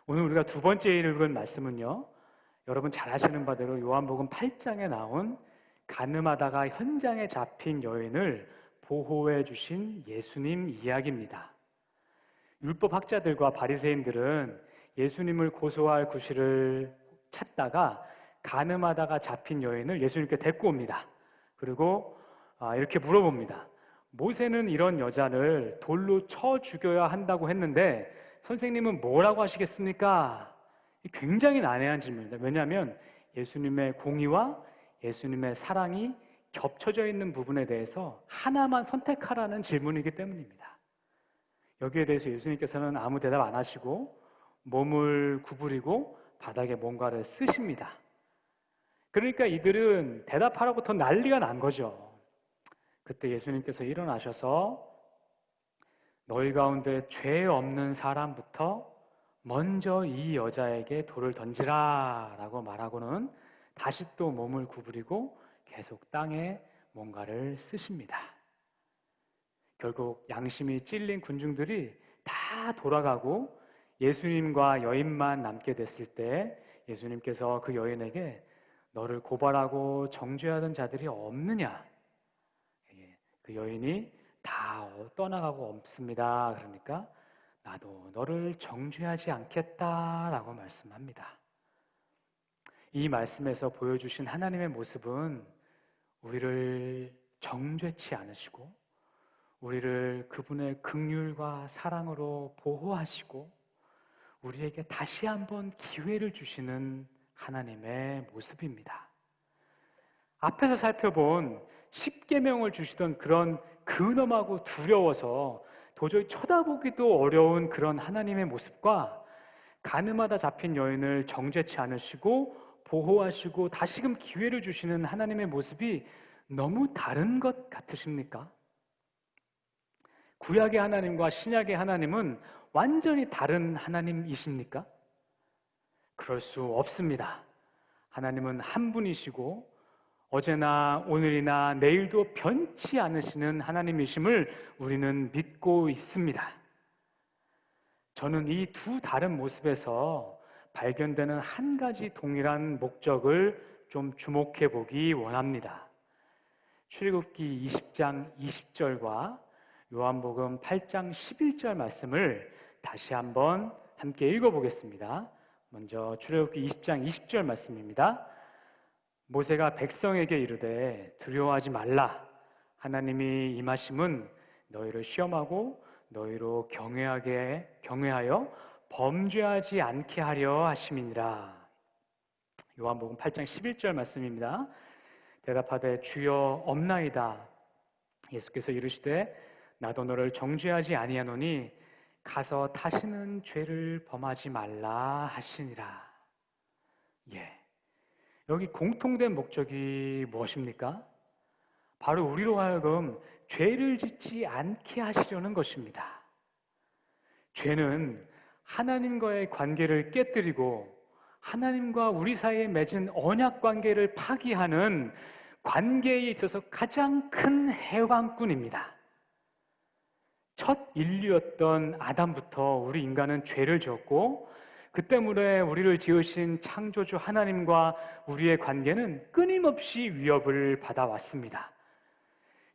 S4: 오늘 우리가 두 번째 읽은 말씀은요, 여러분 잘 아시는 바대로 요한복음 8장에 나온 간음하다가 현장에 잡힌 여인을 보호해 주신 예수님 이야기입니다. 율법학자들과 바리새인들은 예수님을 고소할 구실을 찾다가 간음하다가 잡힌 여인을 예수님께 데리고 옵니다. 그리고 이렇게 물어봅니다. 모세는 이런 여자를 돌로 쳐 죽여야 한다고 했는데 선생님은 뭐라고 하시겠습니까? 굉장히 난해한 질문입니다. 왜냐하면 예수님의 공의와 예수님의 사랑이 겹쳐져 있는 부분에 대해서 하나만 선택하라는 질문이기 때문입니다. 여기에 대해서 예수님께서는 아무 대답 안 하시고 몸을 구부리고 바닥에 뭔가를 쓰십니다. 그러니까 이들은 대답하라고 더 난리가 난 거죠. 그때 예수님께서 일어나셔서 너희 가운데 죄 없는 사람부터 먼저 이 여자에게 돌을 던지라 라고 말하고는 다시 또 몸을 구부리고 계속 땅에 뭔가를 쓰십니다. 결국 양심이 찔린 군중들이 다 돌아가고 예수님과 여인만 남게 됐을 때 예수님께서 그 여인에게 너를 고발하고 정죄하던 자들이 없느냐? 그 여인이 다 떠나가고 없습니다. 그러니까 나도 너를 정죄하지 않겠다라고 말씀합니다. 이 말씀에서 보여주신 하나님의 모습은 우리를 정죄치 않으시고 우리를 그분의 긍휼과 사랑으로 보호하시고 우리에게 다시 한번 기회를 주시는 하나님의 모습입니다. 앞에서 살펴본 십계명을 주시던 그런 근엄하고 두려워서 도저히 쳐다보기도 어려운 그런 하나님의 모습과 간음하다 잡힌 여인을 정죄치 않으시고 보호하시고 다시금 기회를 주시는 하나님의 모습이 너무 다른 것 같으십니까? 구약의 하나님과 신약의 하나님은 완전히 다른 하나님이십니까? 그럴 수 없습니다. 하나님은 한 분이시고 어제나 오늘이나 내일도 변치 않으시는 하나님이심을 우리는 믿고 있습니다. 저는 이 두 다른 모습에서 발견되는 한 가지 동일한 목적을 좀 주목해 보기 원합니다. 출애굽기 20장 20절과 요한복음 8장 11절 말씀을 다시 한번 함께 읽어보겠습니다. 먼저 출애굽기 20장 20절 말씀입니다. 모세가 백성에게 이르되 두려워하지 말라. 하나님이 임하심은 너희를 시험하고 너희로 경외하여 범죄하지 않게 하려 하심이니라. 요한복음 8장 11절 말씀입니다. 대답하되 주여 없나이다. 예수께서 이르시되 나도 너를 정죄하지 아니하노니 가서 다시는 죄를 범하지 말라 하시니라. 여기 공통된 목적이 무엇입니까? 바로 우리로 하여금 죄를 짓지 않게 하시려는 것입니다. 죄는 하나님과의 관계를 깨뜨리고 하나님과 우리 사이에 맺은 언약 관계를 파기하는 관계에 있어서 가장 큰 해방꾼입니다. 첫 인류였던 아담부터 우리 인간은 죄를 지었고 그 때문에 우리를 지으신 창조주 하나님과 우리의 관계는 끊임없이 위협을 받아왔습니다.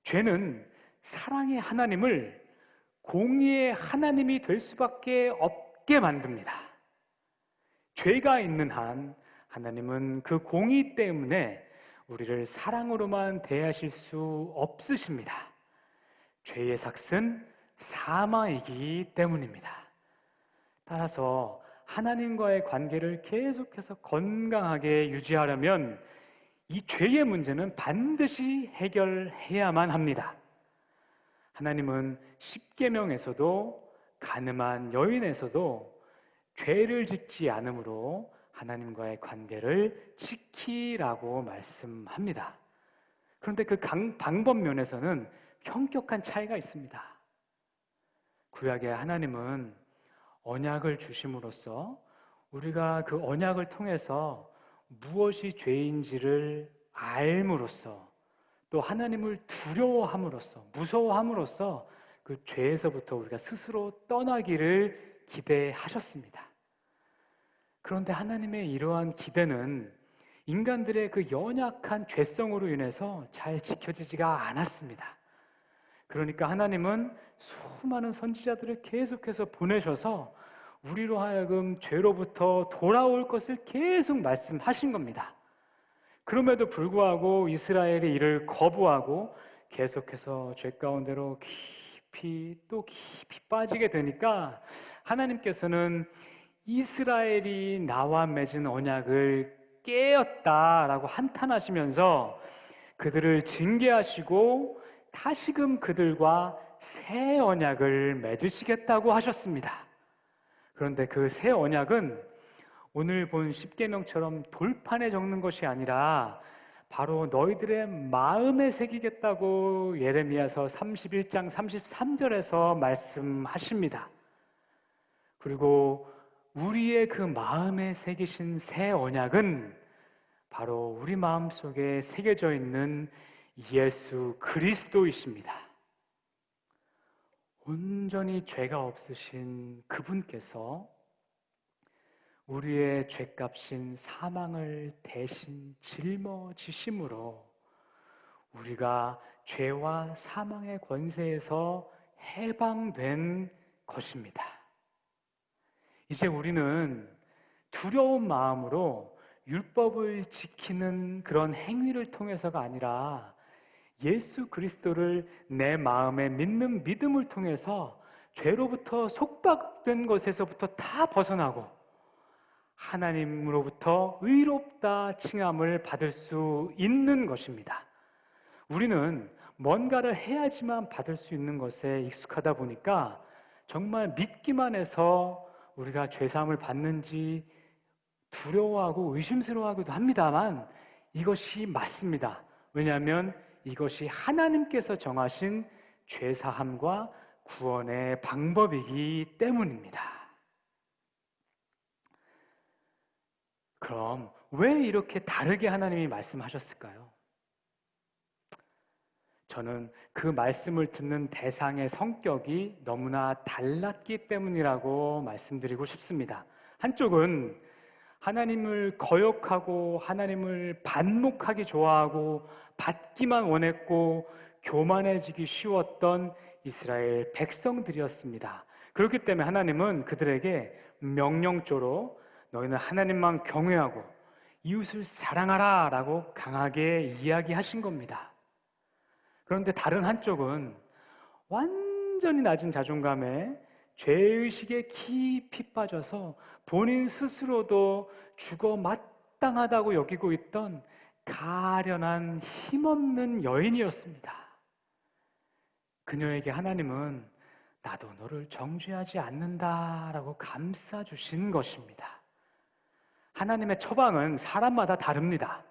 S4: 죄는 사랑의 하나님을 공의의 하나님이 될 수밖에 없게 만듭니다. 죄가 있는 한 하나님은 그 공의 때문에 우리를 사랑으로만 대하실 수 없으십니다. 죄의 삭은 사망이기 때문입니다. 따라서 하나님과의 관계를 계속해서 건강하게 유지하려면 이 죄의 문제는 반드시 해결해야만 합니다. 하나님은 십계명에서도 간음한 여인에서도 죄를 짓지 않으므로 하나님과의 관계를 지키라고 말씀합니다. 그런데 그 방법 면에서는 현격한 차이가 있습니다. 구약의 하나님은 언약을 주심으로써 우리가 그 언약을 통해서 무엇이 죄인지를 알므로써 또 하나님을 두려워함으로써 무서워함으로써 그 죄에서부터 우리가 스스로 떠나기를 기대하셨습니다. 그런데 하나님의 이러한 기대는 인간들의 그 연약한 죄성으로 인해서 잘 지켜지지가 않았습니다. 그러니까 하나님은 수많은 선지자들을 계속해서 보내셔서 우리로 하여금 죄로부터 돌아올 것을 계속 말씀하신 겁니다. 그럼에도 불구하고 이스라엘이 이를 거부하고 계속해서 죄 가운데로 깊이 빠지게 되니까 하나님께서는 이스라엘이 나와 맺은 언약을 깨었다라고 한탄하시면서 그들을 징계하시고 다시금 그들과 새 언약을 맺으시겠다고 하셨습니다. 그런데 그 새 언약은 오늘 본 십계명처럼 돌판에 적는 것이 아니라 바로 너희들의 마음에 새기겠다고 예레미야서 31장 33절에서 말씀하십니다. 그리고 우리의 그 마음에 새기신 새 언약은 바로 우리 마음속에 새겨져 있는 예수 그리스도이십니다. 온전히 죄가 없으신 그분께서 우리의 죄값인 사망을 대신 짊어지심으로 우리가 죄와 사망의 권세에서 해방된 것입니다. 이제 우리는 두려운 마음으로 율법을 지키는 그런 행위를 통해서가 아니라 예수 그리스도를 내 마음에 믿는 믿음을 통해서 죄로부터 속박된 것에서부터 다 벗어나고 하나님으로부터 의롭다 칭함을 받을 수 있는 것입니다. 우리는 뭔가를 해야지만 받을 수 있는 것에 익숙하다 보니까 정말 믿기만 해서 우리가 죄사함을 받는지 두려워하고 의심스러워하기도 합니다만 이것이 맞습니다. 왜냐하면 이것이 하나님께서 정하신 죄사함과 구원의 방법이기 때문입니다. 그럼 왜 이렇게 다르게 하나님이 말씀하셨을까요? 저는 그 말씀을 듣는 대상의 성격이 너무나 달랐기 때문이라고 말씀드리고 싶습니다. 한쪽은 하나님을 거역하고 하나님을 반목하기 좋아하고 받기만 원했고 교만해지기 쉬웠던 이스라엘 백성들이었습니다. 그렇기 때문에 하나님은 그들에게 명령조로 너희는 하나님만 경외하고 이웃을 사랑하라 라고 강하게 이야기하신 겁니다. 그런데 다른 한쪽은 완전히 낮은 자존감에 죄의식에 깊이 빠져서 본인 스스로도 죽어 마땅하다고 여기고 있던 가련한 힘없는 여인이었습니다. 그녀에게 하나님은 나도 너를 정죄하지 않는다라고 감싸주신 것입니다. 하나님의 처방은 사람마다 다릅니다.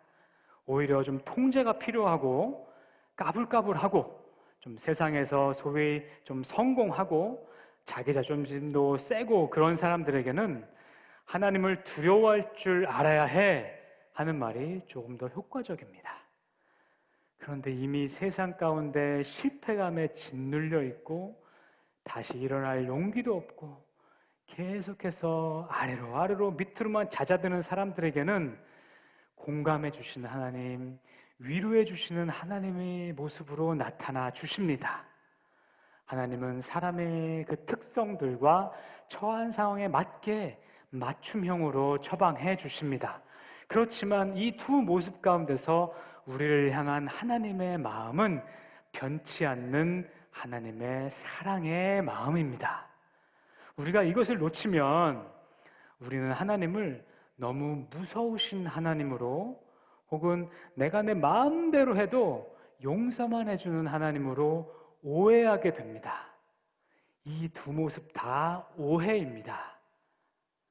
S4: 오히려 좀 통제가 필요하고 까불까불하고 좀 세상에서 소위 좀 성공하고 자기 자존심도 세고 그런 사람들에게는 하나님을 두려워할 줄 알아야 해 하는 말이 조금 더 효과적입니다. 그런데 이미 세상 가운데 실패감에 짓눌려 있고 다시 일어날 용기도 없고 계속해서 아래로 밑으로만 잦아드는 사람들에게는 공감해 주시는 하나님, 위로해 주시는 하나님의 모습으로 나타나 주십니다. 하나님은 사람의 그 특성들과 처한 상황에 맞게 맞춤형으로 처방해 주십니다. 그렇지만 이 두 모습 가운데서 우리를 향한 하나님의 마음은 변치 않는 하나님의 사랑의 마음입니다. 우리가 이것을 놓치면 우리는 하나님을 너무 무서우신 하나님으로 혹은 내가 내 마음대로 해도 용서만 해주는 하나님으로 오해하게 됩니다. 이 두 모습 다 오해입니다.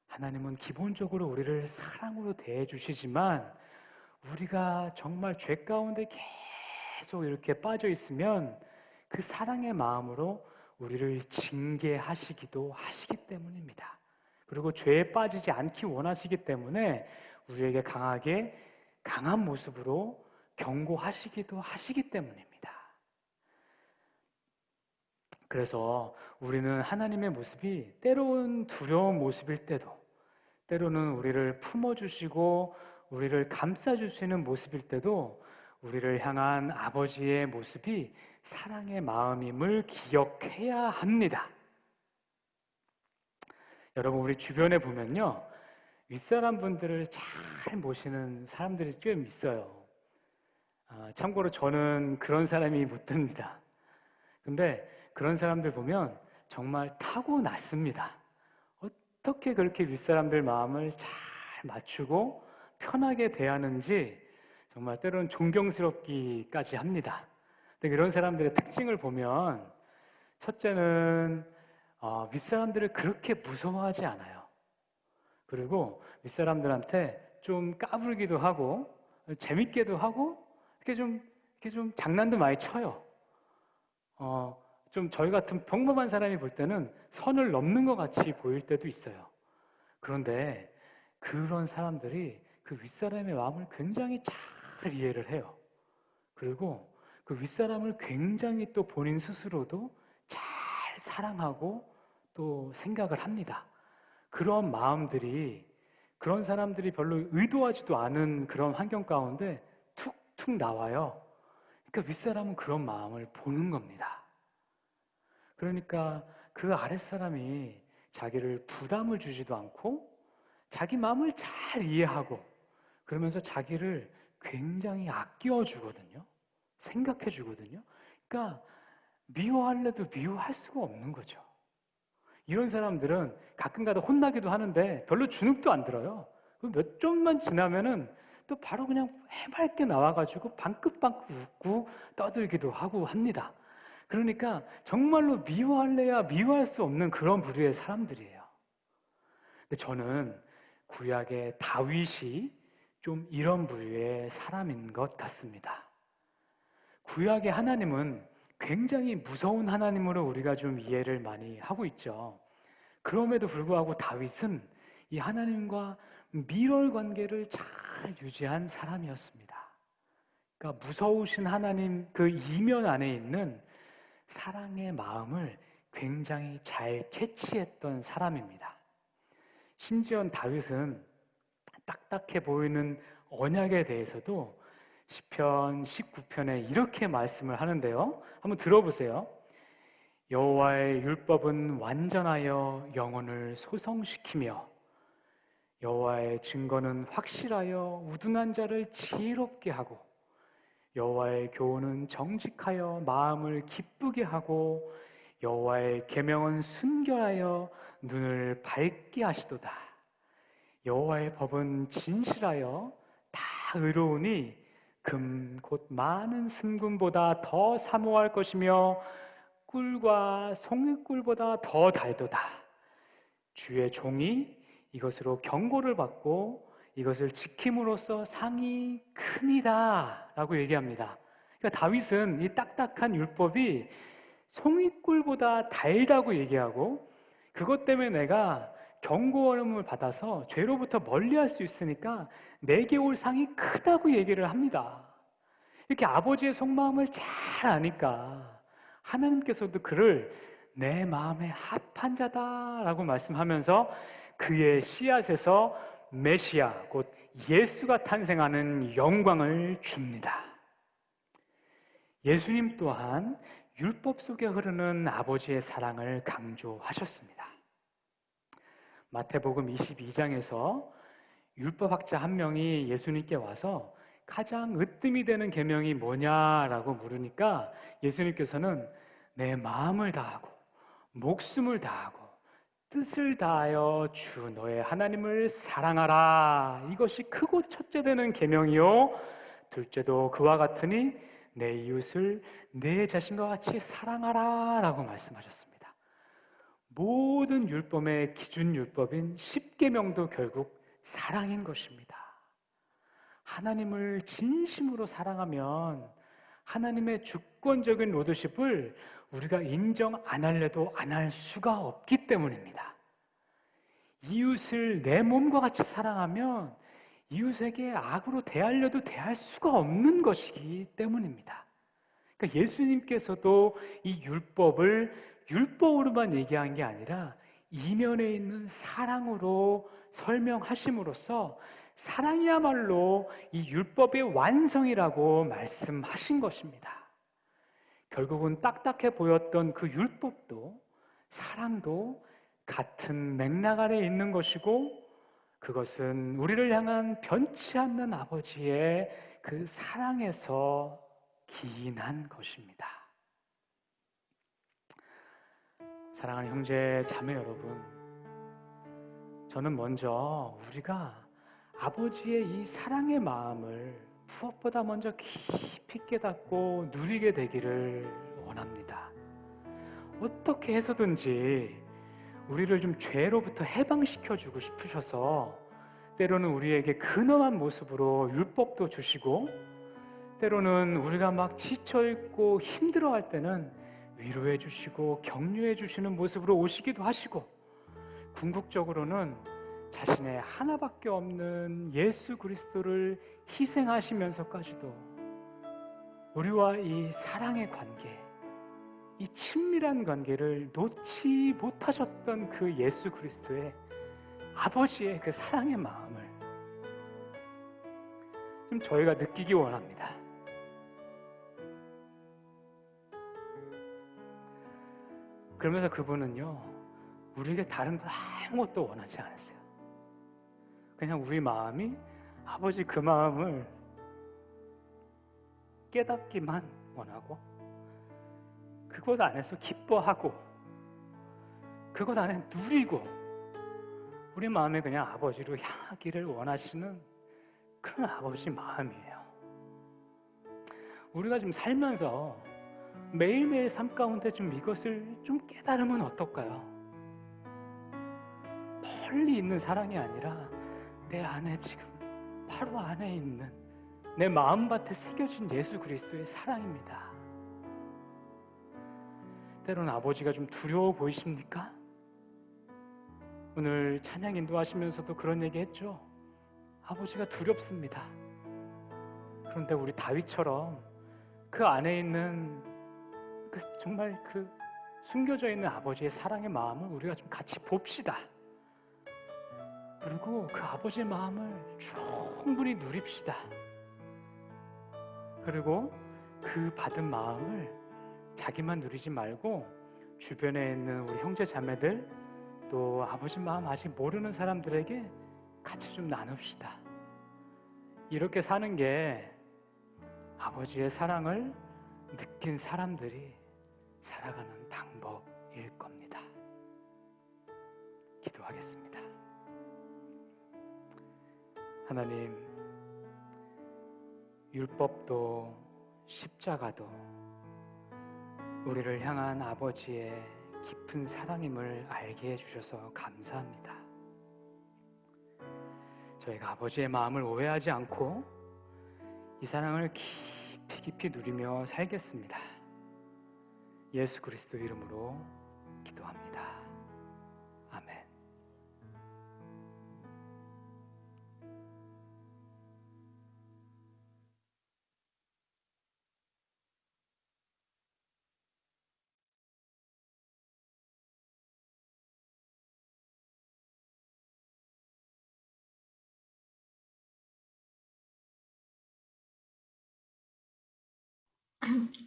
S4: 하나님은 기본적으로 우리를 사랑으로 대해주시지만 우리가 정말 죄 가운데 계속 이렇게 빠져 있으면 그 사랑의 마음으로 우리를 징계하시기도 하시기 때문입니다. 그리고 죄에 빠지지 않기 원하시기 때문에 우리에게 강한 모습으로 경고하시기도 하시기 때문입니다. 그래서 우리는 하나님의 모습이 때로는 두려운 모습일 때도, 때로는 우리를 품어주시고 우리를 감싸주시는 모습일 때도 우리를 향한 아버지의 모습이 사랑의 마음임을 기억해야 합니다. 여러분, 우리 주변에 보면요, 윗사람 분들을 잘 모시는 사람들이 좀 있어요. 참고로 저는 그런 사람이 못 됩니다. 근데 그런 사람들 보면 정말 타고났습니다. 어떻게 그렇게 윗사람들 마음을 잘 맞추고 편하게 대하는지 정말 때로는 존경스럽기까지 합니다. 근데 그런 사람들의 특징을 보면 첫째는 윗사람들을 그렇게 무서워하지 않아요. 그리고 윗사람들한테 좀 까불기도 하고 재밌게도 하고 이렇게 좀 장난도 많이 쳐요. 좀 저희 같은 평범한 사람이 볼 때는 선을 넘는 것 같이 보일 때도 있어요. 그런데 그런 사람들이 그 윗사람의 마음을 굉장히 잘 이해를 해요. 그리고 그 윗사람을 굉장히 또 본인 스스로도 잘 사랑하고 또 생각을 합니다. 그런 마음들이 그런 사람들이 별로 의도하지도 않은 그런 환경 가운데 툭툭 나와요. 그러니까 윗사람은 그런 마음을 보는 겁니다. 그러니까 그 아랫사람이 자기를 부담을 주지도 않고 자기 마음을 잘 이해하고 그러면서 자기를 굉장히 아껴주거든요. 생각해주거든요. 그러니까 미워할래도 미워할 수가 없는 거죠. 이런 사람들은 가끔가다 혼나기도 하는데 별로 주눅도 안 들어요. 몇 점만 지나면은 또 바로 그냥 해맑게 나와가지고 방긋방긋 웃고 떠들기도 하고 합니다. 그러니까 정말로 미워할래야 미워할 수 없는 그런 부류의 사람들이에요. 근데 저는 구약의 다윗이 좀 이런 부류의 사람인 것 같습니다. 구약의 하나님은 굉장히 무서운 하나님으로 우리가 좀 이해를 많이 하고 있죠. 그럼에도 불구하고 다윗은 이 하나님과 밀월 관계를 잘 유지한 사람이었습니다. 그러니까 무서우신 하나님 그 이면 안에 있는 사랑의 마음을 굉장히 잘 캐치했던 사람입니다. 심지어 다윗은 딱딱해 보이는 언약에 대해서도 시편 19편에 이렇게 말씀을 하는데요. 한번 들어보세요. 여호와의 율법은 완전하여 영혼을 소성시키며 여호와의 증거는 확실하여 우둔한 자를 지혜롭게 하고 여호와의 교훈은 정직하여 마음을 기쁘게 하고 여호와의 계명은 순결하여 눈을 밝게 하시도다. 여호와의 법은 진실하여 다 의로우니 금 곧 많은 순금보다 더 사모할 것이며 꿀과 송이꿀보다 더 달도다. 주의 종이 이것으로 경고를 받고 이것을 지킴으로써 상이 크니라 라고 얘기합니다. 그러니까 다윗은 이 딱딱한 율법이 송이꿀보다 달다고 얘기하고, 그것 때문에 내가 경고함을 받아서 죄로부터 멀리할 수 있으니까 내게 올 상이 크다고 얘기를 합니다. 이렇게 아버지의 속마음을 잘 아니까 하나님께서도 그를 내 마음에 합한 자다라고 말씀하면서 그의 씨앗에서 메시아 곧 예수가 탄생하는 영광을 줍니다. 예수님 또한 율법 속에 흐르는 아버지의 사랑을 강조하셨습니다. 마태복음 22장에서 율법학자 한 명이 예수님께 와서 가장 으뜸이 되는 계명이 뭐냐라고 물으니까 예수님께서는 내 마음을 다하고 목숨을 다하고 뜻을 다하여 주 너의 하나님을 사랑하라. 이것이 크고 첫째 되는 계명이요 둘째도 그와 같으니 내 이웃을 내 자신과 같이 사랑하라 라고 말씀하셨습니다. 모든 율법의 기준 율법인 십계명도 결국 사랑인 것입니다. 하나님을 진심으로 사랑하면 하나님의 주권적인 로드십을 우리가 인정 안 할래도 안 할 수가 없기 때문입니다. 이웃을 내 몸과 같이 사랑하면 이웃에게 악으로 대하려도 대할 수가 없는 것이기 때문입니다. 그러니까 예수님께서도 이 율법을 율법으로만 얘기한 게 아니라 이면에 있는 사랑으로 설명하심으로써 사랑이야말로 이 율법의 완성이라고 말씀하신 것입니다. 결국은 딱딱해 보였던 그 율법도 사랑도 같은 맥락 아래 있는 것이고, 그것은 우리를 향한 변치 않는 아버지의 그 사랑에서 기인한 것입니다. 사랑하는 형제 자매 여러분, 저는 먼저 우리가 아버지의 이 사랑의 마음을 무엇보다 먼저 깊이 깨닫고 누리게 되기를 원합니다. 어떻게 해서든지 우리를 좀 죄로부터 해방시켜 주고 싶으셔서 때로는 우리에게 근엄한 모습으로 율법도 주시고, 때로는 우리가 막 지쳐있고 힘들어할 때는 위로해 주시고 격려해 주시는 모습으로 오시기도 하시고, 궁극적으로는 자신의 하나밖에 없는 예수 그리스도를 희생하시면서까지도 우리와 이 사랑의 관계, 이 친밀한 관계를 놓지 못하셨던 그 예수 그리스도의 아버지의 그 사랑의 마음을 좀 저희가 느끼기 원합니다. 그러면서 그분은요, 우리에게 다른 것 아무것도 원하지 않으세요. 그냥 우리 마음이 아버지 그 마음을 깨닫기만 원하고, 그것 안에서 기뻐하고, 그것 안에 누리고, 우리 마음에 그냥 아버지로 향하기를 원하시는 그런 아버지 마음이에요. 우리가 좀 살면서 매일매일 삶 가운데 좀 이것을 좀 깨달으면 어떨까요? 멀리 있는 사랑이 아니라 내 안에 지금 바로 안에 있는 내 마음밭에 새겨진 예수 그리스도의 사랑입니다. 때로는 아버지가 좀 두려워 보이십니까? 오늘 찬양 인도하시면서도 그런 얘기 했죠. 아버지가 두렵습니다. 그런데 우리 다윗처럼 그 안에 있는 정말 그 숨겨져 있는 아버지의 사랑의 마음을 우리가 좀 같이 봅시다. 그리고 그 아버지의 마음을 충분히 누립시다. 그리고 그 받은 마음을 자기만 누리지 말고 주변에 있는 우리 형제 자매들, 또 아버지 마음 아직 모르는 사람들에게 같이 좀 나눕시다. 이렇게 사는 게 아버지의 사랑을 느낀 사람들이 살아가는 방법일 겁니다. 기도하겠습니다. 하나님, 율법도 십자가도 우리를 향한 아버지의 깊은 사랑임을 알게 해주셔서 감사합니다. 저희가 아버지의 마음을 오해하지 않고 이 사랑을 깊이 깊이 누리며 살겠습니다. 예수 그리스도 이름으로 기도합니다. 아멘.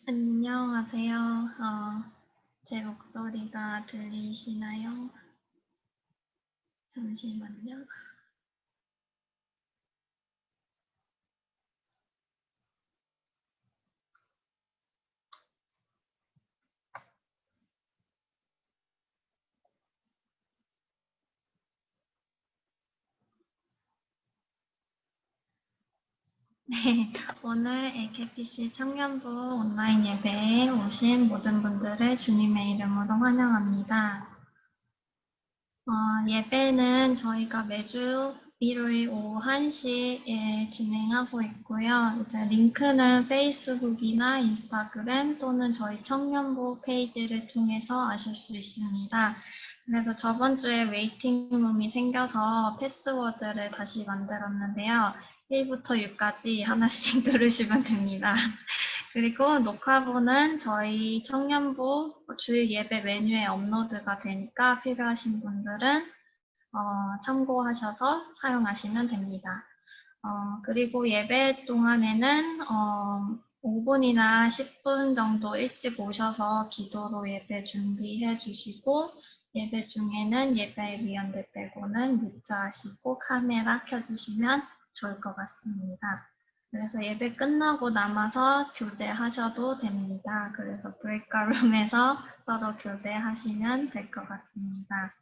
S5: 안녕하세요. 제 목소리가 들리시나요? 잠시만요. 네, 오늘 AKPC 청년부 온라인 예배에 오신 모든 분들을 주님의 이름으로 환영합니다. 예배는 저희가 매주 일요일 오후 1시에 진행하고 있고요. 이제 링크는 페이스북이나 인스타그램 또는 저희 청년부 페이지를 통해서 아실 수 있습니다. 그래서 저번 주에 웨이팅룸이 생겨서 패스워드를 다시 만들었는데요. 1부터 6까지 하나씩 누르시면 됩니다. 그리고 녹화본은 저희 청년부 주일 예배 메뉴에 업로드가 되니까 필요하신 분들은 참고하셔서 사용하시면 됩니다. 그리고 예배 동안에는 5분이나 10분 정도 일찍 오셔서 기도로 예배 준비해 주시고 예배 중에는 예배위원들 빼고는 뮤트하시고 카메라 켜주시면 좋을 것 같습니다. 그래서 예배 끝나고 남아서 교제하셔도 됩니다. 그래서 브레이크룸에서 서로 교제하시면 될 것 같습니다.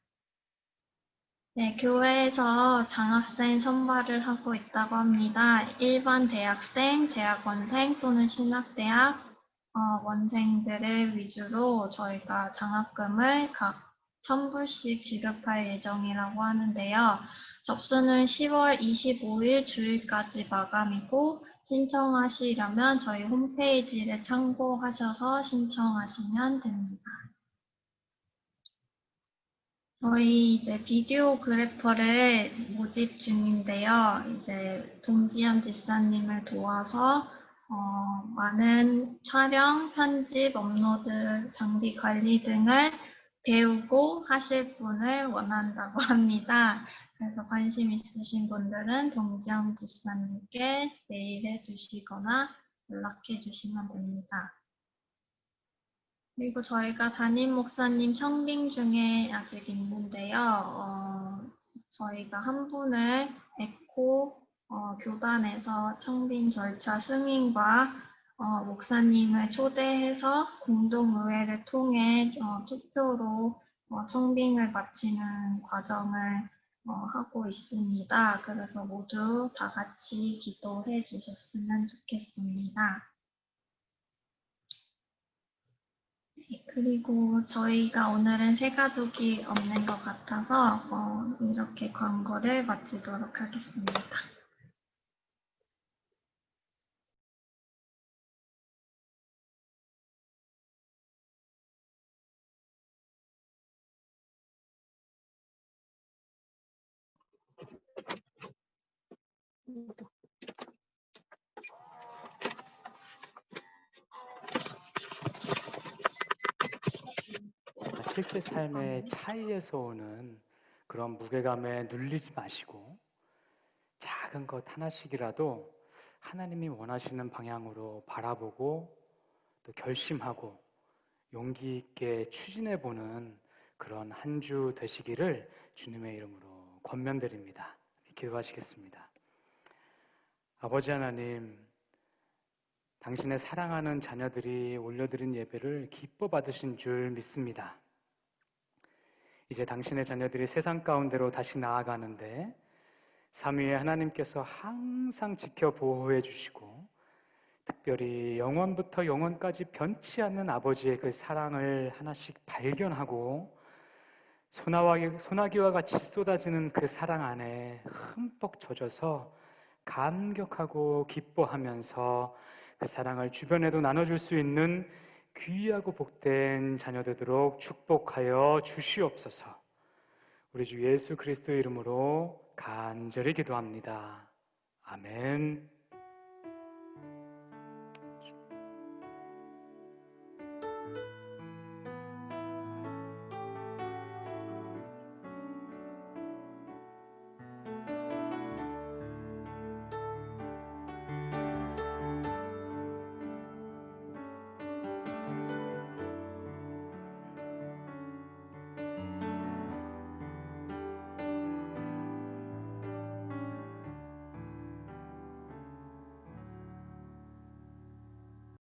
S5: 네, 교회에서 장학생 선발을 하고 있다고 합니다. 일반 대학생, 대학원생 또는 신학대학 원생들을 위주로 저희가 장학금을 각 1,000불씩 지급할 예정이라고 하는데요. 접수는 10월 25일 주일까지 마감이고 신청하시려면 저희 홈페이지를 참고하셔서 신청하시면 됩니다. 저희 이제 비디오그래퍼를 모집 중인데요. 이제 동지현 지사님을 도와서 많은 촬영, 편집, 업로드, 장비 관리 등을 배우고 하실 분을 원한다고 합니다. 그래서 관심 있으신 분들은 동지현 집사님께 메일해 주시거나 연락해 주시면 됩니다. 그리고 저희가 담임 목사님 청빙 중에 아직 있는데요. 저희가 한 분을 에코 교단에서 청빙 절차 승인과 목사님을 초대해서 공동의회를 통해 투표로 청빙을 마치는 과정을 하고 있습니다. 그래서 모두 다 같이 기도해 주셨으면 좋겠습니다. 그리고 저희가 오늘은 새가족이 없는 것 같아서 이렇게 광고를 마치도록 하겠습니다.
S4: 실제 삶의 차이에서 오는 그런 무게감에 눌리지 마시고 작은 것 하나씩이라도 하나님이 원하시는 방향으로 바라보고 또 결심하고 용기 있게 추진해 보는 그런 한 주 되시기를 주님의 이름으로 권면드립니다. 기도하시겠습니다. 아버지 하나님, 당신의 사랑하는 자녀들이 올려드린 예배를 기뻐 받으신 줄 믿습니다. 이제 당신의 자녀들이 세상 가운데로 다시 나아가는데 삼위의 하나님께서 항상 지켜 보호해 주시고 특별히 영원부터 영원까지 변치 않는 아버지의 그 사랑을 하나씩 발견하고 소나기와 같이 쏟아지는 그 사랑 안에 흠뻑 젖어서 감격하고 기뻐하면서 그 사랑을 주변에도 나눠줄 수 있는 귀하고 복된 자녀 되도록 축복하여 주시옵소서. 우리 주 예수 그리스도의 이름으로 간절히 기도합니다. 아멘.